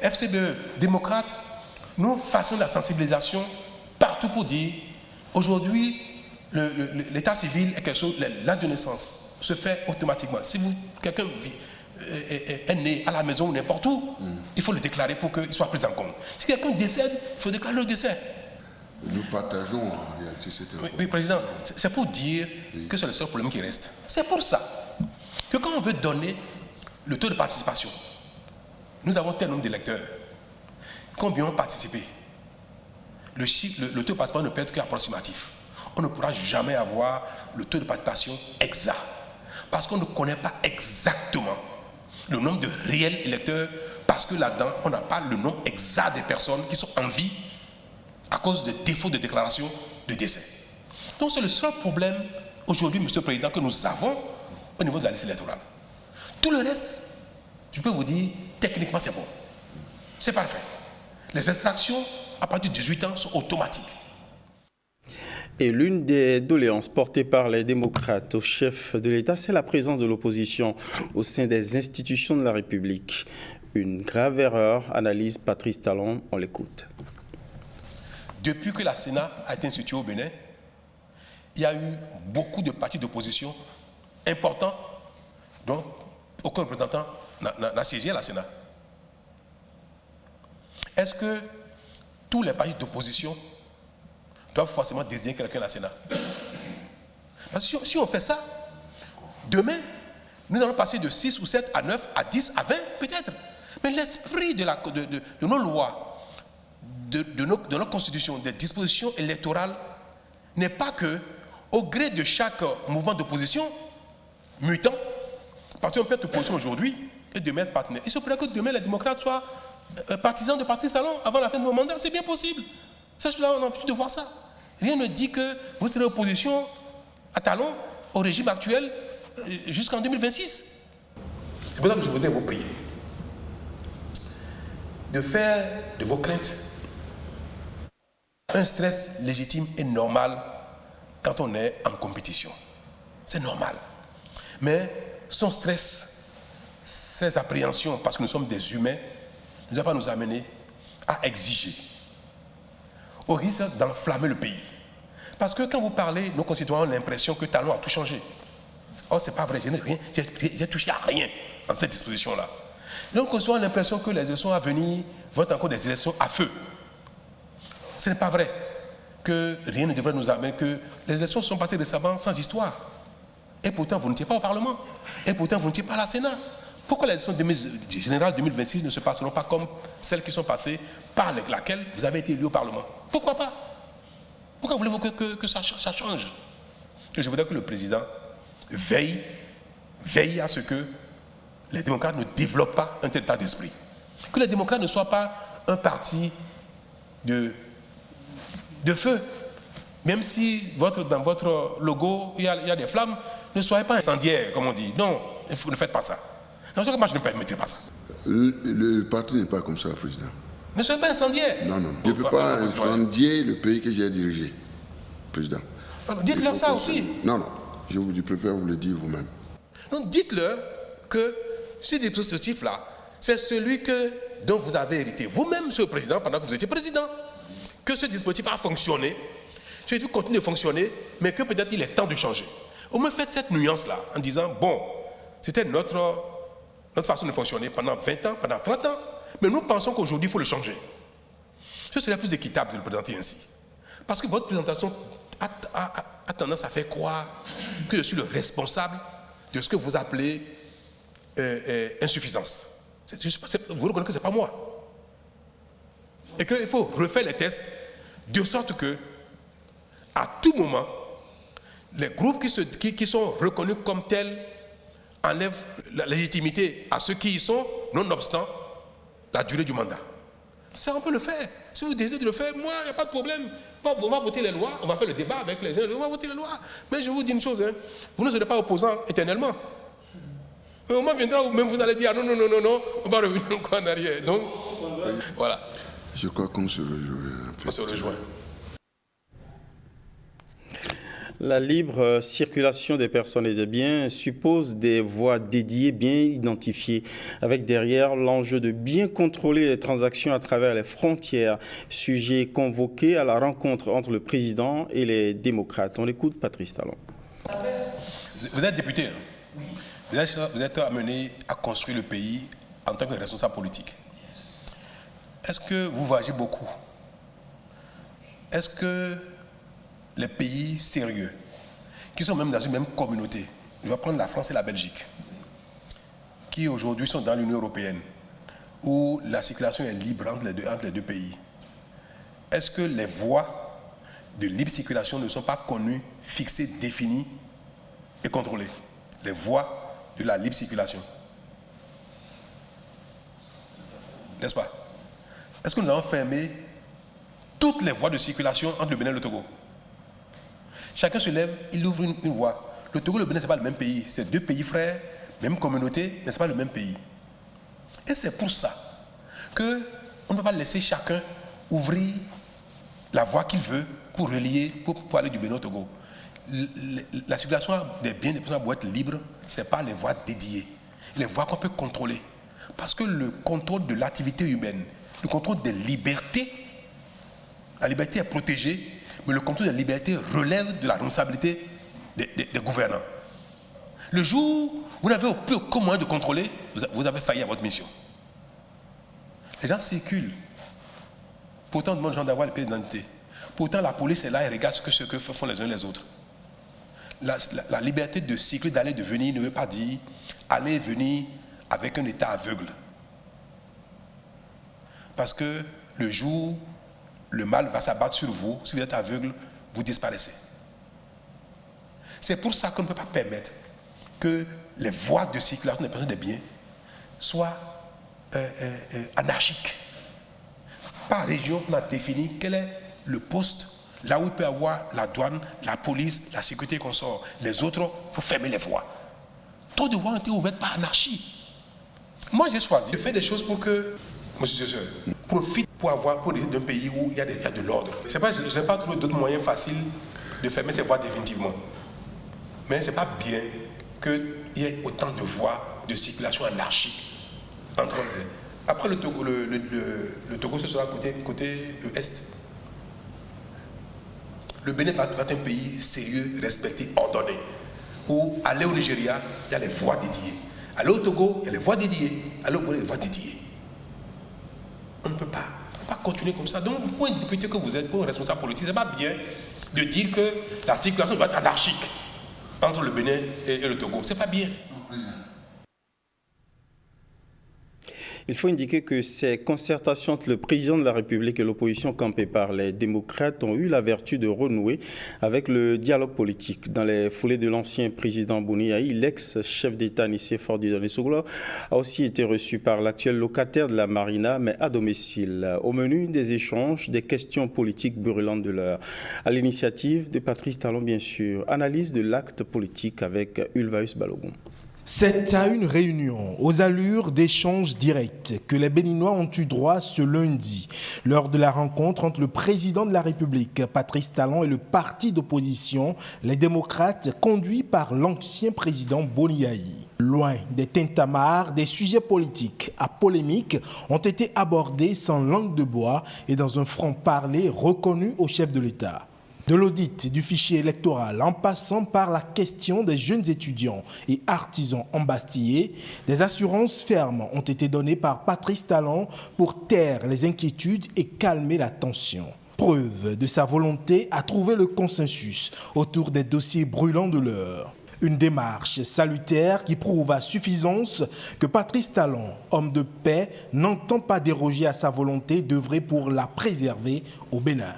FCBE, démocrates, nous fassions de la sensibilisation partout pour dire, aujourd'hui, l'état civil est quelque chose, l'acte de naissance se fait automatiquement. Si quelqu'un est né à la maison ou n'importe où, il faut le déclarer pour qu'il soit pris en compte. Si quelqu'un décède, il faut déclarer le décès. Nous partageons en réalité cette information. Oui, Président, c'est pour dire que c'est le seul problème qui reste. C'est pour ça que quand on veut donner le taux de participation, nous avons tel nombre d'électeurs. Combien ont participé? Le taux de participation ne peut être qu'approximatif. On ne pourra jamais avoir le taux de participation exact. Parce qu'on ne connaît pas exactement le nombre de réels électeurs, parce que là-dedans, on n'a pas le nombre exact des personnes qui sont en vie à cause de défauts de déclaration de décès. Donc c'est le seul problème aujourd'hui, Monsieur le Président, que nous avons au niveau de la liste électorale. Tout le reste, je peux vous dire, techniquement c'est bon. C'est parfait. Les extractions à partir de 18 ans sont automatiques. Et l'une des doléances portées par les démocrates au chef de l'État, c'est la présence de l'opposition au sein des institutions de la République. Une grave erreur, analyse Patrice Talon, on l'écoute. Depuis que la Sénat a été instituée au Bénin, il y a eu beaucoup de partis d'opposition importants dont aucun représentant n'a siégé à la Sénat. Est-ce que tous les partis d'opposition doivent forcément désigner quelqu'un à la Sénat? Parce que si on fait ça, demain, nous allons passer de 6 ou 7 à 9 à 10 à 20 peut-être. Mais l'esprit de nos lois, de notre constitution, des dispositions électorales, n'est pas que, au gré de chaque mouvement d'opposition, mutant, parce qu'on peut être opposition aujourd'hui et demain être partenaire. Il se pourrait que demain les démocrates soient partisans de Patrice Talon avant la fin de mon mandat. C'est bien possible. Ça, on a l'habitude de voir ça. Rien ne dit que vous serez opposition à Talon au régime actuel jusqu'en 2026. C'est pour ça que je voudrais vous prier de faire de vos craintes un stress légitime et normal quand on est en compétition. C'est normal. Mais son stress, ses appréhensions, parce que nous sommes des humains, ne doivent pas nous amener à exiger, au risque d'enflammer le pays. Parce que quand vous parlez, nos concitoyens ont l'impression que Talon a tout changé. Oh, c'est pas vrai, je n'ai rien, j'ai touché à rien dans cette disposition-là. Nos concitoyens ont l'impression que les élections à venir vont être encore des élections à feu. Ce n'est pas vrai que rien ne devrait nous amener, que les élections sont passées récemment sans histoire. Et pourtant, vous n'étiez pas au Parlement. Et pourtant, vous n'étiez pas à la Sénat. Pourquoi les élections générales 2026 ne se passeront pas comme celles qui sont passées par laquelle vous avez été élu au Parlement? Pourquoi pas? Pourquoi voulez-vous que ça change? Et je voudrais que le président veille à ce que les démocrates ne développent pas un tel état d'esprit. Que les démocrates ne soient pas un parti de feu. Même si dans votre logo, il y a des flammes, ne soyez pas incendiaires, comme on dit. Non, ne faites pas ça. En tout cas, moi, je ne permettrai pas ça. Le parti n'est pas comme ça, président. Ne soyez pas incendiaire. Non, non. Je ne peux pas incendier le pays que j'ai dirigé, président. Dites-leur ça aussi. Non, non. Je préfère vous le dire vous-même. Donc, dites-leur que ce dispositif-là, c'est celui dont vous avez hérité vous-même, monsieur le président, pendant que vous étiez président. Que ce dispositif a fonctionné, ce dispositif continue de fonctionner, mais que peut-être il est temps de changer. Au moins, faites cette nuance-là en disant, bon, c'était notre façon de fonctionner pendant 20 ans, pendant 30 ans, mais nous pensons qu'aujourd'hui, il faut le changer. Ce serait plus équitable de le présenter ainsi. Parce que votre présentation a tendance à faire croire que je suis le responsable de ce que vous appelez insuffisance. Vous reconnaissez que ce n'est pas moi. Et qu'il faut refaire les tests de sorte que, à tout moment, les groupes qui sont reconnus comme tels enlèvent la légitimité à ceux qui y sont, nonobstant la durée du mandat. Ça, on peut le faire. Si vous décidez de le faire, moi, il n'y a pas de problème. On va voter les lois, on va faire le débat avec les gens, on va voter les lois. Mais je vous dis une chose, hein, vous ne serez pas opposants éternellement. Au moment viendra où même vous allez dire, ah, non, on va revenir encore en arrière. Donc, voilà. Je crois qu'on se rejoint. On se rejoint. La libre circulation des personnes et des biens suppose des voies dédiées bien identifiées, avec derrière l'enjeu de bien contrôler les transactions à travers les frontières, sujet convoqué à la rencontre entre le président et les démocrates. On écoute Patrice Talon. Vous êtes député, hein? Oui. Vous êtes amené à construire le pays en tant que responsable politique. Est-ce que vous voyagez beaucoup? Est-ce que les pays sérieux, qui sont même dans une même communauté, je vais prendre la France et la Belgique, qui aujourd'hui sont dans l'Union européenne, où la circulation est libre entre les deux pays, est-ce que les voies de libre circulation ne sont pas connues, fixées, définies et contrôlées? Les voies de la libre circulation. N'est-ce pas? Est-ce que nous avons fermé toutes les voies de circulation entre le Bénin et le Togo? Chacun se lève, il ouvre une voie. Le Togo et le Bénin, ce n'est pas le même pays. C'est deux pays frères, même communauté, mais ce n'est pas le même pays. Et c'est pour ça qu'on ne peut pas laisser chacun ouvrir la voie qu'il veut pour relier, pour aller du Bénin au Togo. La circulation des biens et des personnes doit être libre, ce n'est pas les voies dédiées, les voies qu'on peut contrôler. Parce que le contrôle de l'activité humaine, le contrôle des libertés, la liberté est protégée, mais le contrôle des libertés relève de la responsabilité des gouvernants. Le jour où vous n'avez aucun moyen de contrôler, vous avez failli à votre mission. Les gens circulent. Pourtant, on demande aux gens d'avoir les pièces d'identité. Pourtant, la police est là et regarde ce que font les uns les autres. La liberté de circuler, d'aller et de venir ne veut pas dire aller et venir avec un état aveugle. Parce que le jour, le mal va s'abattre sur vous, si vous êtes aveugle, vous disparaissez. C'est pour ça qu'on ne peut pas permettre que les voies de circulation des personnes et des biens soient anarchiques. Par région, on a défini quel est le poste là où il peut y avoir la douane, la police, la sécurité qu'on sort. Les autres, il faut fermer les voies. Trop de voies ont été ouvertes par anarchie. Moi, j'ai choisi de faire des choses pour que monsieur profite pour d'un pays où il y a de l'ordre. Je n'ai pas trouvé d'autres moyens faciles de fermer ces voies définitivement. Mais ce n'est pas bien qu'il y ait autant de voies de circulation anarchique entre les... Après le Togo, le Togo, ce sera côté est. Le Bénin va être un pays sérieux, respecté, ordonné. Où aller au Nigeria, il y a les voies dédiées. Aller au Togo, il y a les voies dédiées. Aller au Bénin, il y a les voies dédiées. On ne peut pas continuer comme ça. Donc, pour un député que vous êtes, pour un responsable politique, ce n'est pas bien de dire que la circulation doit être anarchique entre le Bénin et le Togo. Ce n'est pas bien. Il faut indiquer que ces concertations entre le président de la République et l'opposition campée par les démocrates ont eu la vertu de renouer avec le dialogue politique. Dans les foulées de l'ancien président Boni Yayi, l'ex-chef d'État Nicéphore Dieudonné Soglo a aussi été reçu par l'actuel locataire de la Marina, mais à domicile. Au menu des échanges, des questions politiques brûlantes de l'heure. À l'initiative de Patrice Talon, bien sûr. Analyse de l'acte politique avec Ulvaeus Balogun. C'est à une réunion aux allures d'échanges directs que les Béninois ont eu droit ce lundi, lors de la rencontre entre le président de la République, Patrice Talon, et le parti d'opposition, les démocrates, conduits par l'ancien président Boni Yayi. Loin des tintamarres, des sujets politiques à polémique ont été abordés sans langue de bois et dans un franc-parler reconnu au chef de l'État. De l'audit du fichier électoral en passant par la question des jeunes étudiants et artisans embastillés, des assurances fermes ont été données par Patrice Talon pour taire les inquiétudes et calmer la tension. Preuve de sa volonté à trouver le consensus autour des dossiers brûlants de l'heure. Une démarche salutaire qui prouve à suffisance que Patrice Talon, homme de paix, n'entend pas déroger à sa volonté d'œuvrer pour la préserver au Bénin.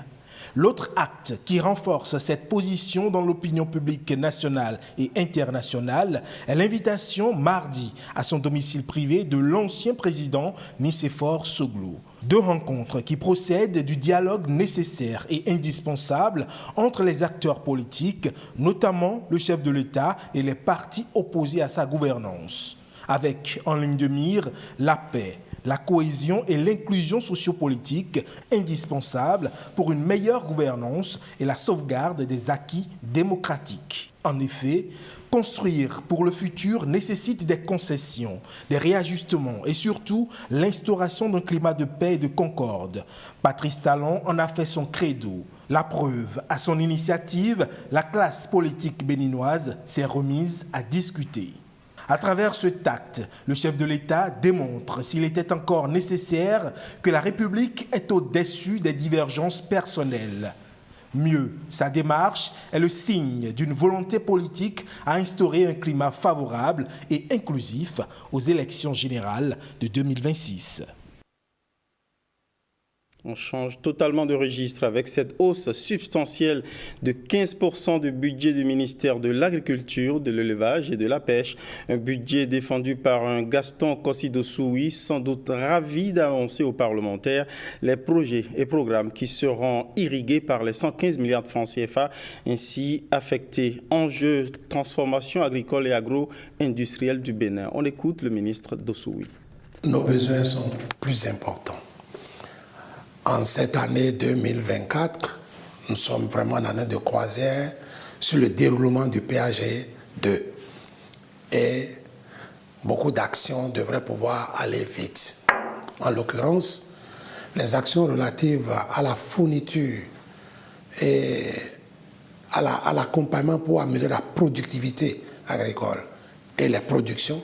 L'autre acte qui renforce cette position dans l'opinion publique nationale et internationale est l'invitation mardi à son domicile privé de l'ancien président Nicéphore Soglo. Deux rencontres qui procèdent du dialogue nécessaire et indispensable entre les acteurs politiques, notamment le chef de l'État et les partis opposés à sa gouvernance, avec en ligne de mire la paix, la cohésion et l'inclusion sociopolitique indispensables pour une meilleure gouvernance et la sauvegarde des acquis démocratiques. En effet, construire pour le futur nécessite des concessions, des réajustements et surtout l'instauration d'un climat de paix et de concorde. Patrice Talon en a fait son credo. La preuve, à son initiative, la classe politique béninoise s'est remise à discuter. À travers cet acte, le chef de l'État démontre, s'il était encore nécessaire, que la République est au-dessus des divergences personnelles. Mieux, sa démarche est le signe d'une volonté politique à instaurer un climat favorable et inclusif aux élections générales de 2026. On change totalement de registre avec cette hausse substantielle de 15% du budget du ministère de l'Agriculture, de l'Élevage et de la Pêche. Un budget défendu par un Gaston Kossidossoui, sans doute ravi d'annoncer aux parlementaires les projets et programmes qui seront irrigués par les 115 milliards de francs CFA ainsi affectés. Enjeux, transformation agricole et agro-industrielle du Bénin. On écoute le ministre Dossoui. Nos besoins sont plus importants. En cette année 2024, nous sommes vraiment en année de croisière sur le déroulement du PAG 2. Et beaucoup d'actions devraient pouvoir aller vite. En l'occurrence, les actions relatives à la fourniture et à l'accompagnement pour améliorer la productivité agricole et les productions,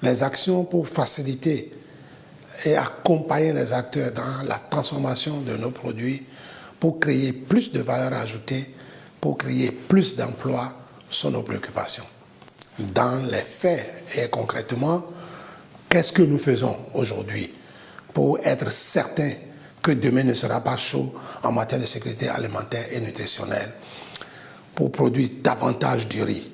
les actions pour faciliter et accompagner les acteurs dans la transformation de nos produits pour créer plus de valeur ajoutée, pour créer plus d'emplois sont nos préoccupations. Dans les faits et concrètement, qu'est-ce que nous faisons aujourd'hui pour être certains que demain ne sera pas chaud en matière de sécurité alimentaire et nutritionnelle, pour produire davantage du riz,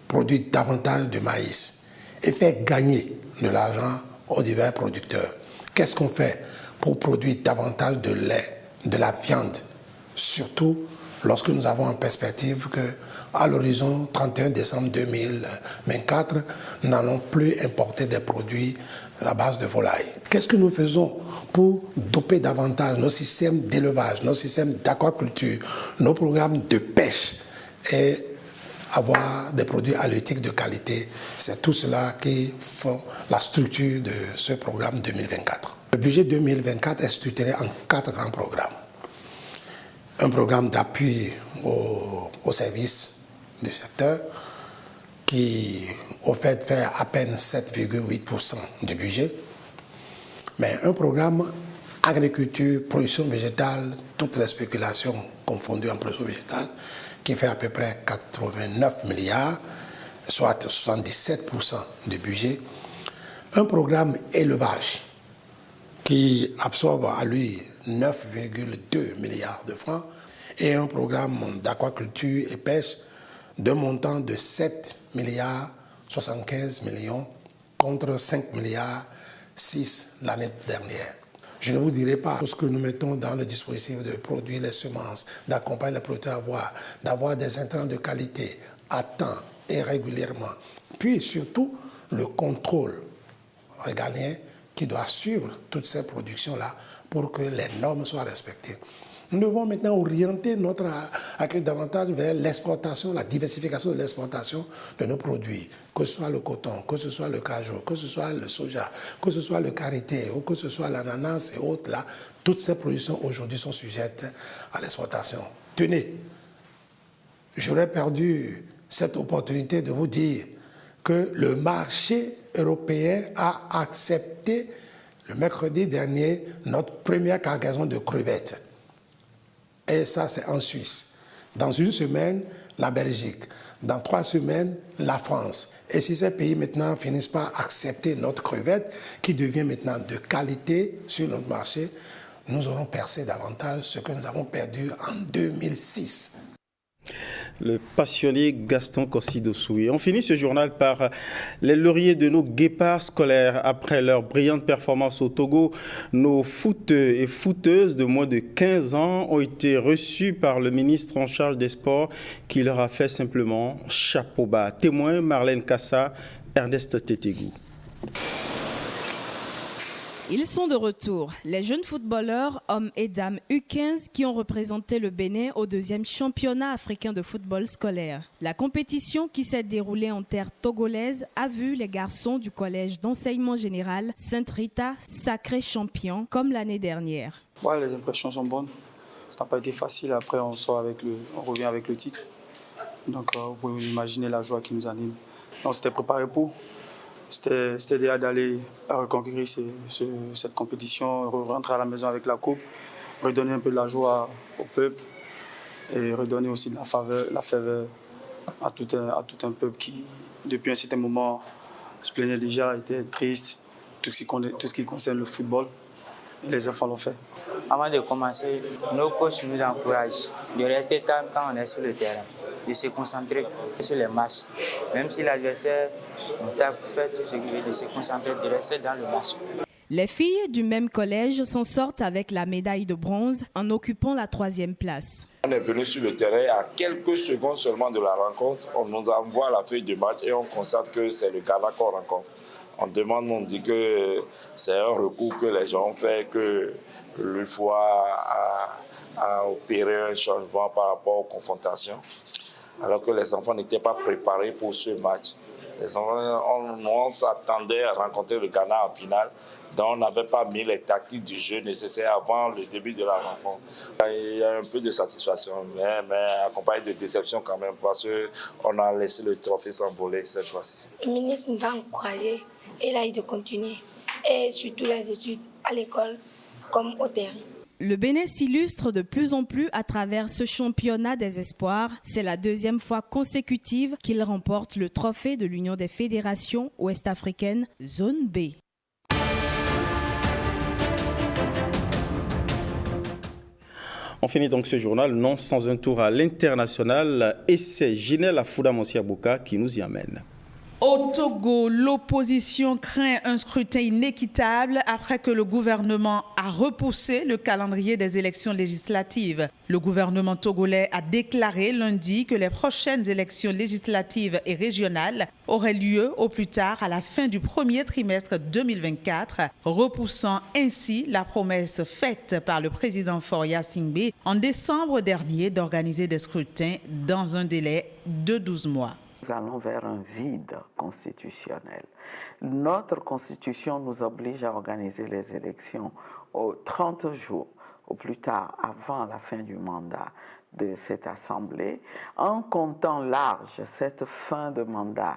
produire davantage de maïs et faire gagner de l'argent aux divers producteurs. Qu'est-ce qu'on fait pour produire davantage de lait, de la viande, surtout lorsque nous avons en perspective qu'à l'horizon 31 décembre 2024, nous n'allons plus importer des produits à base de volaille. Qu'est-ce que nous faisons pour doper davantage nos systèmes d'élevage, nos systèmes d'aquaculture, nos programmes de pêche et avoir des produits halieutiques de qualité? C'est tout cela qui font la structure de ce programme 2024. Le budget 2024 est structuré en 4 grands programmes. Un programme d'appui au service du secteur qui, au fait, fait à peine 7,8% du budget. Mais un programme agriculture, production végétale, toutes les spéculations confondues en production végétale, qui fait à peu près 89 milliards, soit 77% du budget. Un programme élevage qui absorbe à lui 9,2 milliards de francs et un programme d'aquaculture et pêche d'un montant de 7 milliards 75 millions contre 5 milliards 6 l'année dernière. Je ne vous dirai pas tout ce que nous mettons dans le dispositif de produire les semences, d'accompagner les producteurs d'avoir des intrants de qualité à temps et régulièrement. Puis surtout, le contrôle régalien qui doit suivre toutes ces productions-là pour que les normes soient respectées. Nous devons maintenant orienter notre accueil davantage vers l'exportation, la diversification de l'exportation de nos produits, que ce soit le coton, que ce soit le cajou, que ce soit le soja, que ce soit le karité ou que ce soit l'ananas et autres là, toutes ces productions aujourd'hui sont sujettes à l'exportation. Tenez, j'aurais perdu cette opportunité de vous dire que le marché européen a accepté le mercredi dernier notre première cargaison de crevettes. Et ça, c'est en Suisse. Dans une semaine, la Belgique. Dans 3 semaines, la France. Et si ces pays maintenant finissent par accepter notre crevette, qui devient maintenant de qualité sur notre marché, nous aurons percé davantage ce que nous avons perdu en 2006. Le passionné Gaston Kossi-Dossou. Et on finit ce journal par les lauriers de nos guépards scolaires. Après leur brillante performance au Togo, nos footeux et footeuses de moins de 15 ans ont été reçus par le ministre en charge des sports qui leur a fait simplement chapeau bas. Témoin Marlène Kassa, Ernest Tétégou. Ils sont de retour, les jeunes footballeurs, hommes et dames U15 qui ont représenté le Bénin au 2e championnat africain de football scolaire. La compétition qui s'est déroulée en terre togolaise a vu les garçons du collège d'enseignement général Sainte-Rita sacrés champions comme l'année dernière. Ouais, les impressions sont bonnes. Ça n'a pas été facile. Après, on revient avec le titre. Donc, vous pouvez vous imaginer la joie qui nous anime. On s'était préparé pour. C'était déjà d'aller reconquérir cette compétition, rentrer à la maison avec la coupe, redonner un peu de la joie au peuple et redonner aussi de la faveur à tout un peuple qui, depuis un certain moment, se plaignait déjà, était triste, tout ce qui concerne le football. Et les enfants l'ont fait. Avant de commencer, nos coachs nous encouragent de rester calme quand on est sur le terrain, de se concentrer sur les matchs. Même si l'adversaire t'a fait tout ce qu'il veut, de se concentrer, de rester dans le match. Les filles du même collège s'en sortent avec la médaille de bronze en occupant la 3e place. On est venu sur le terrain à quelques secondes seulement de la rencontre. On nous envoie la feuille de match et on constate que c'est le gala qu'on rencontre. On demande, on dit que c'est un recours que les gens ont fait, que l'UFOA a opéré un changement par rapport aux confrontations, alors que les enfants n'étaient pas préparés pour ce match. Les enfants, on s'attendait à rencontrer le Ghana en finale, donc on n'avait pas mis les tactiques du jeu nécessaires avant le début de la rencontre. Il y a un peu de satisfaction, mais accompagné de déception quand même, parce qu'on a laissé le trophée s'envoler cette fois-ci. Le ministre nous a encouragé et il a dit de continuer, et surtout les études à l'école comme au terrain. Le Bénin s'illustre de plus en plus à travers ce championnat des espoirs. C'est la deuxième fois consécutive qu'il remporte le trophée de l'Union des fédérations ouest-africaines, zone B. On finit donc ce journal, non sans un tour à l'international, et c'est Ginelle Afouda Monsiabouka qui nous y amène. Au Togo, l'opposition craint un scrutin inéquitable après que le gouvernement a repoussé le calendrier des élections législatives. Le gouvernement togolais a déclaré lundi que les prochaines élections législatives et régionales auraient lieu au plus tard à la fin du premier trimestre 2024, repoussant ainsi la promesse faite par le président Faure Singbe en décembre dernier d'organiser des scrutins dans un délai de 12 mois. Nous allons vers un vide constitutionnel. Notre constitution nous oblige à organiser les élections aux 30 jours, au plus tard avant la fin du mandat de cette assemblée. En comptant large, cette fin de mandat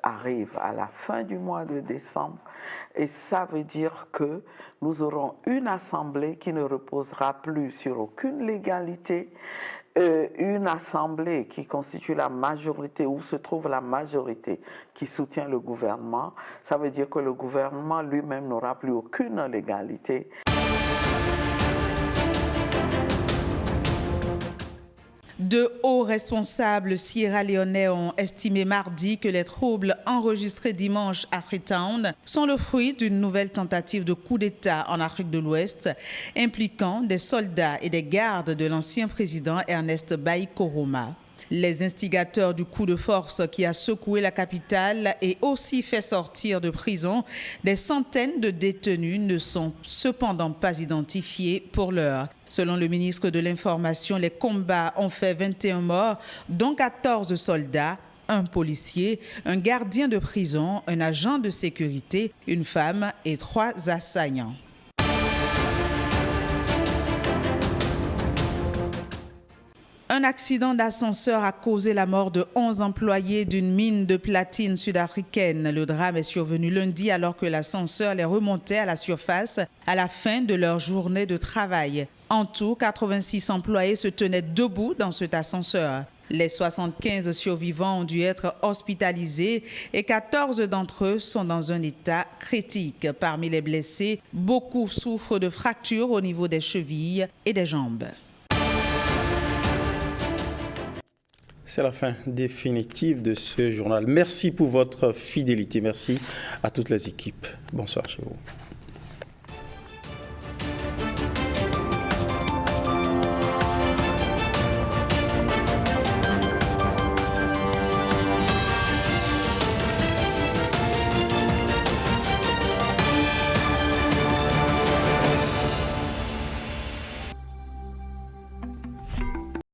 arrive à la fin du mois de décembre et ça veut dire que nous aurons une assemblée qui ne reposera plus sur aucune légalité, une assemblée qui constitue la majorité, où se trouve la majorité qui soutient le gouvernement. Ça veut dire que le gouvernement lui-même n'aura plus aucune légalité. De hauts responsables sierra-léonais ont estimé mardi que les troubles enregistrés dimanche à Freetown sont le fruit d'une nouvelle tentative de coup d'État en Afrique de l'Ouest, impliquant des soldats et des gardes de l'ancien président Ernest Bai Koroma. Les instigateurs du coup de force qui a secoué la capitale et aussi fait sortir de prison des centaines de détenus ne sont cependant pas identifiés pour l'heure. Selon le ministre de l'Information, les combats ont fait 21 morts, dont 14 soldats, un policier, un gardien de prison, un agent de sécurité, une femme et 3 assaillants. Un accident d'ascenseur a causé la mort de 11 employés d'une mine de platine sud-africaine. Le drame est survenu lundi alors que l'ascenseur les remontait à la surface à la fin de leur journée de travail. En tout, 86 employés se tenaient debout dans cet ascenseur. Les 75 survivants ont dû être hospitalisés et 14 d'entre eux sont dans un état critique. Parmi les blessés, beaucoup souffrent de fractures au niveau des chevilles et des jambes. C'est la fin définitive de ce journal. Merci pour votre fidélité. Merci à toutes les équipes. Bonsoir chez vous.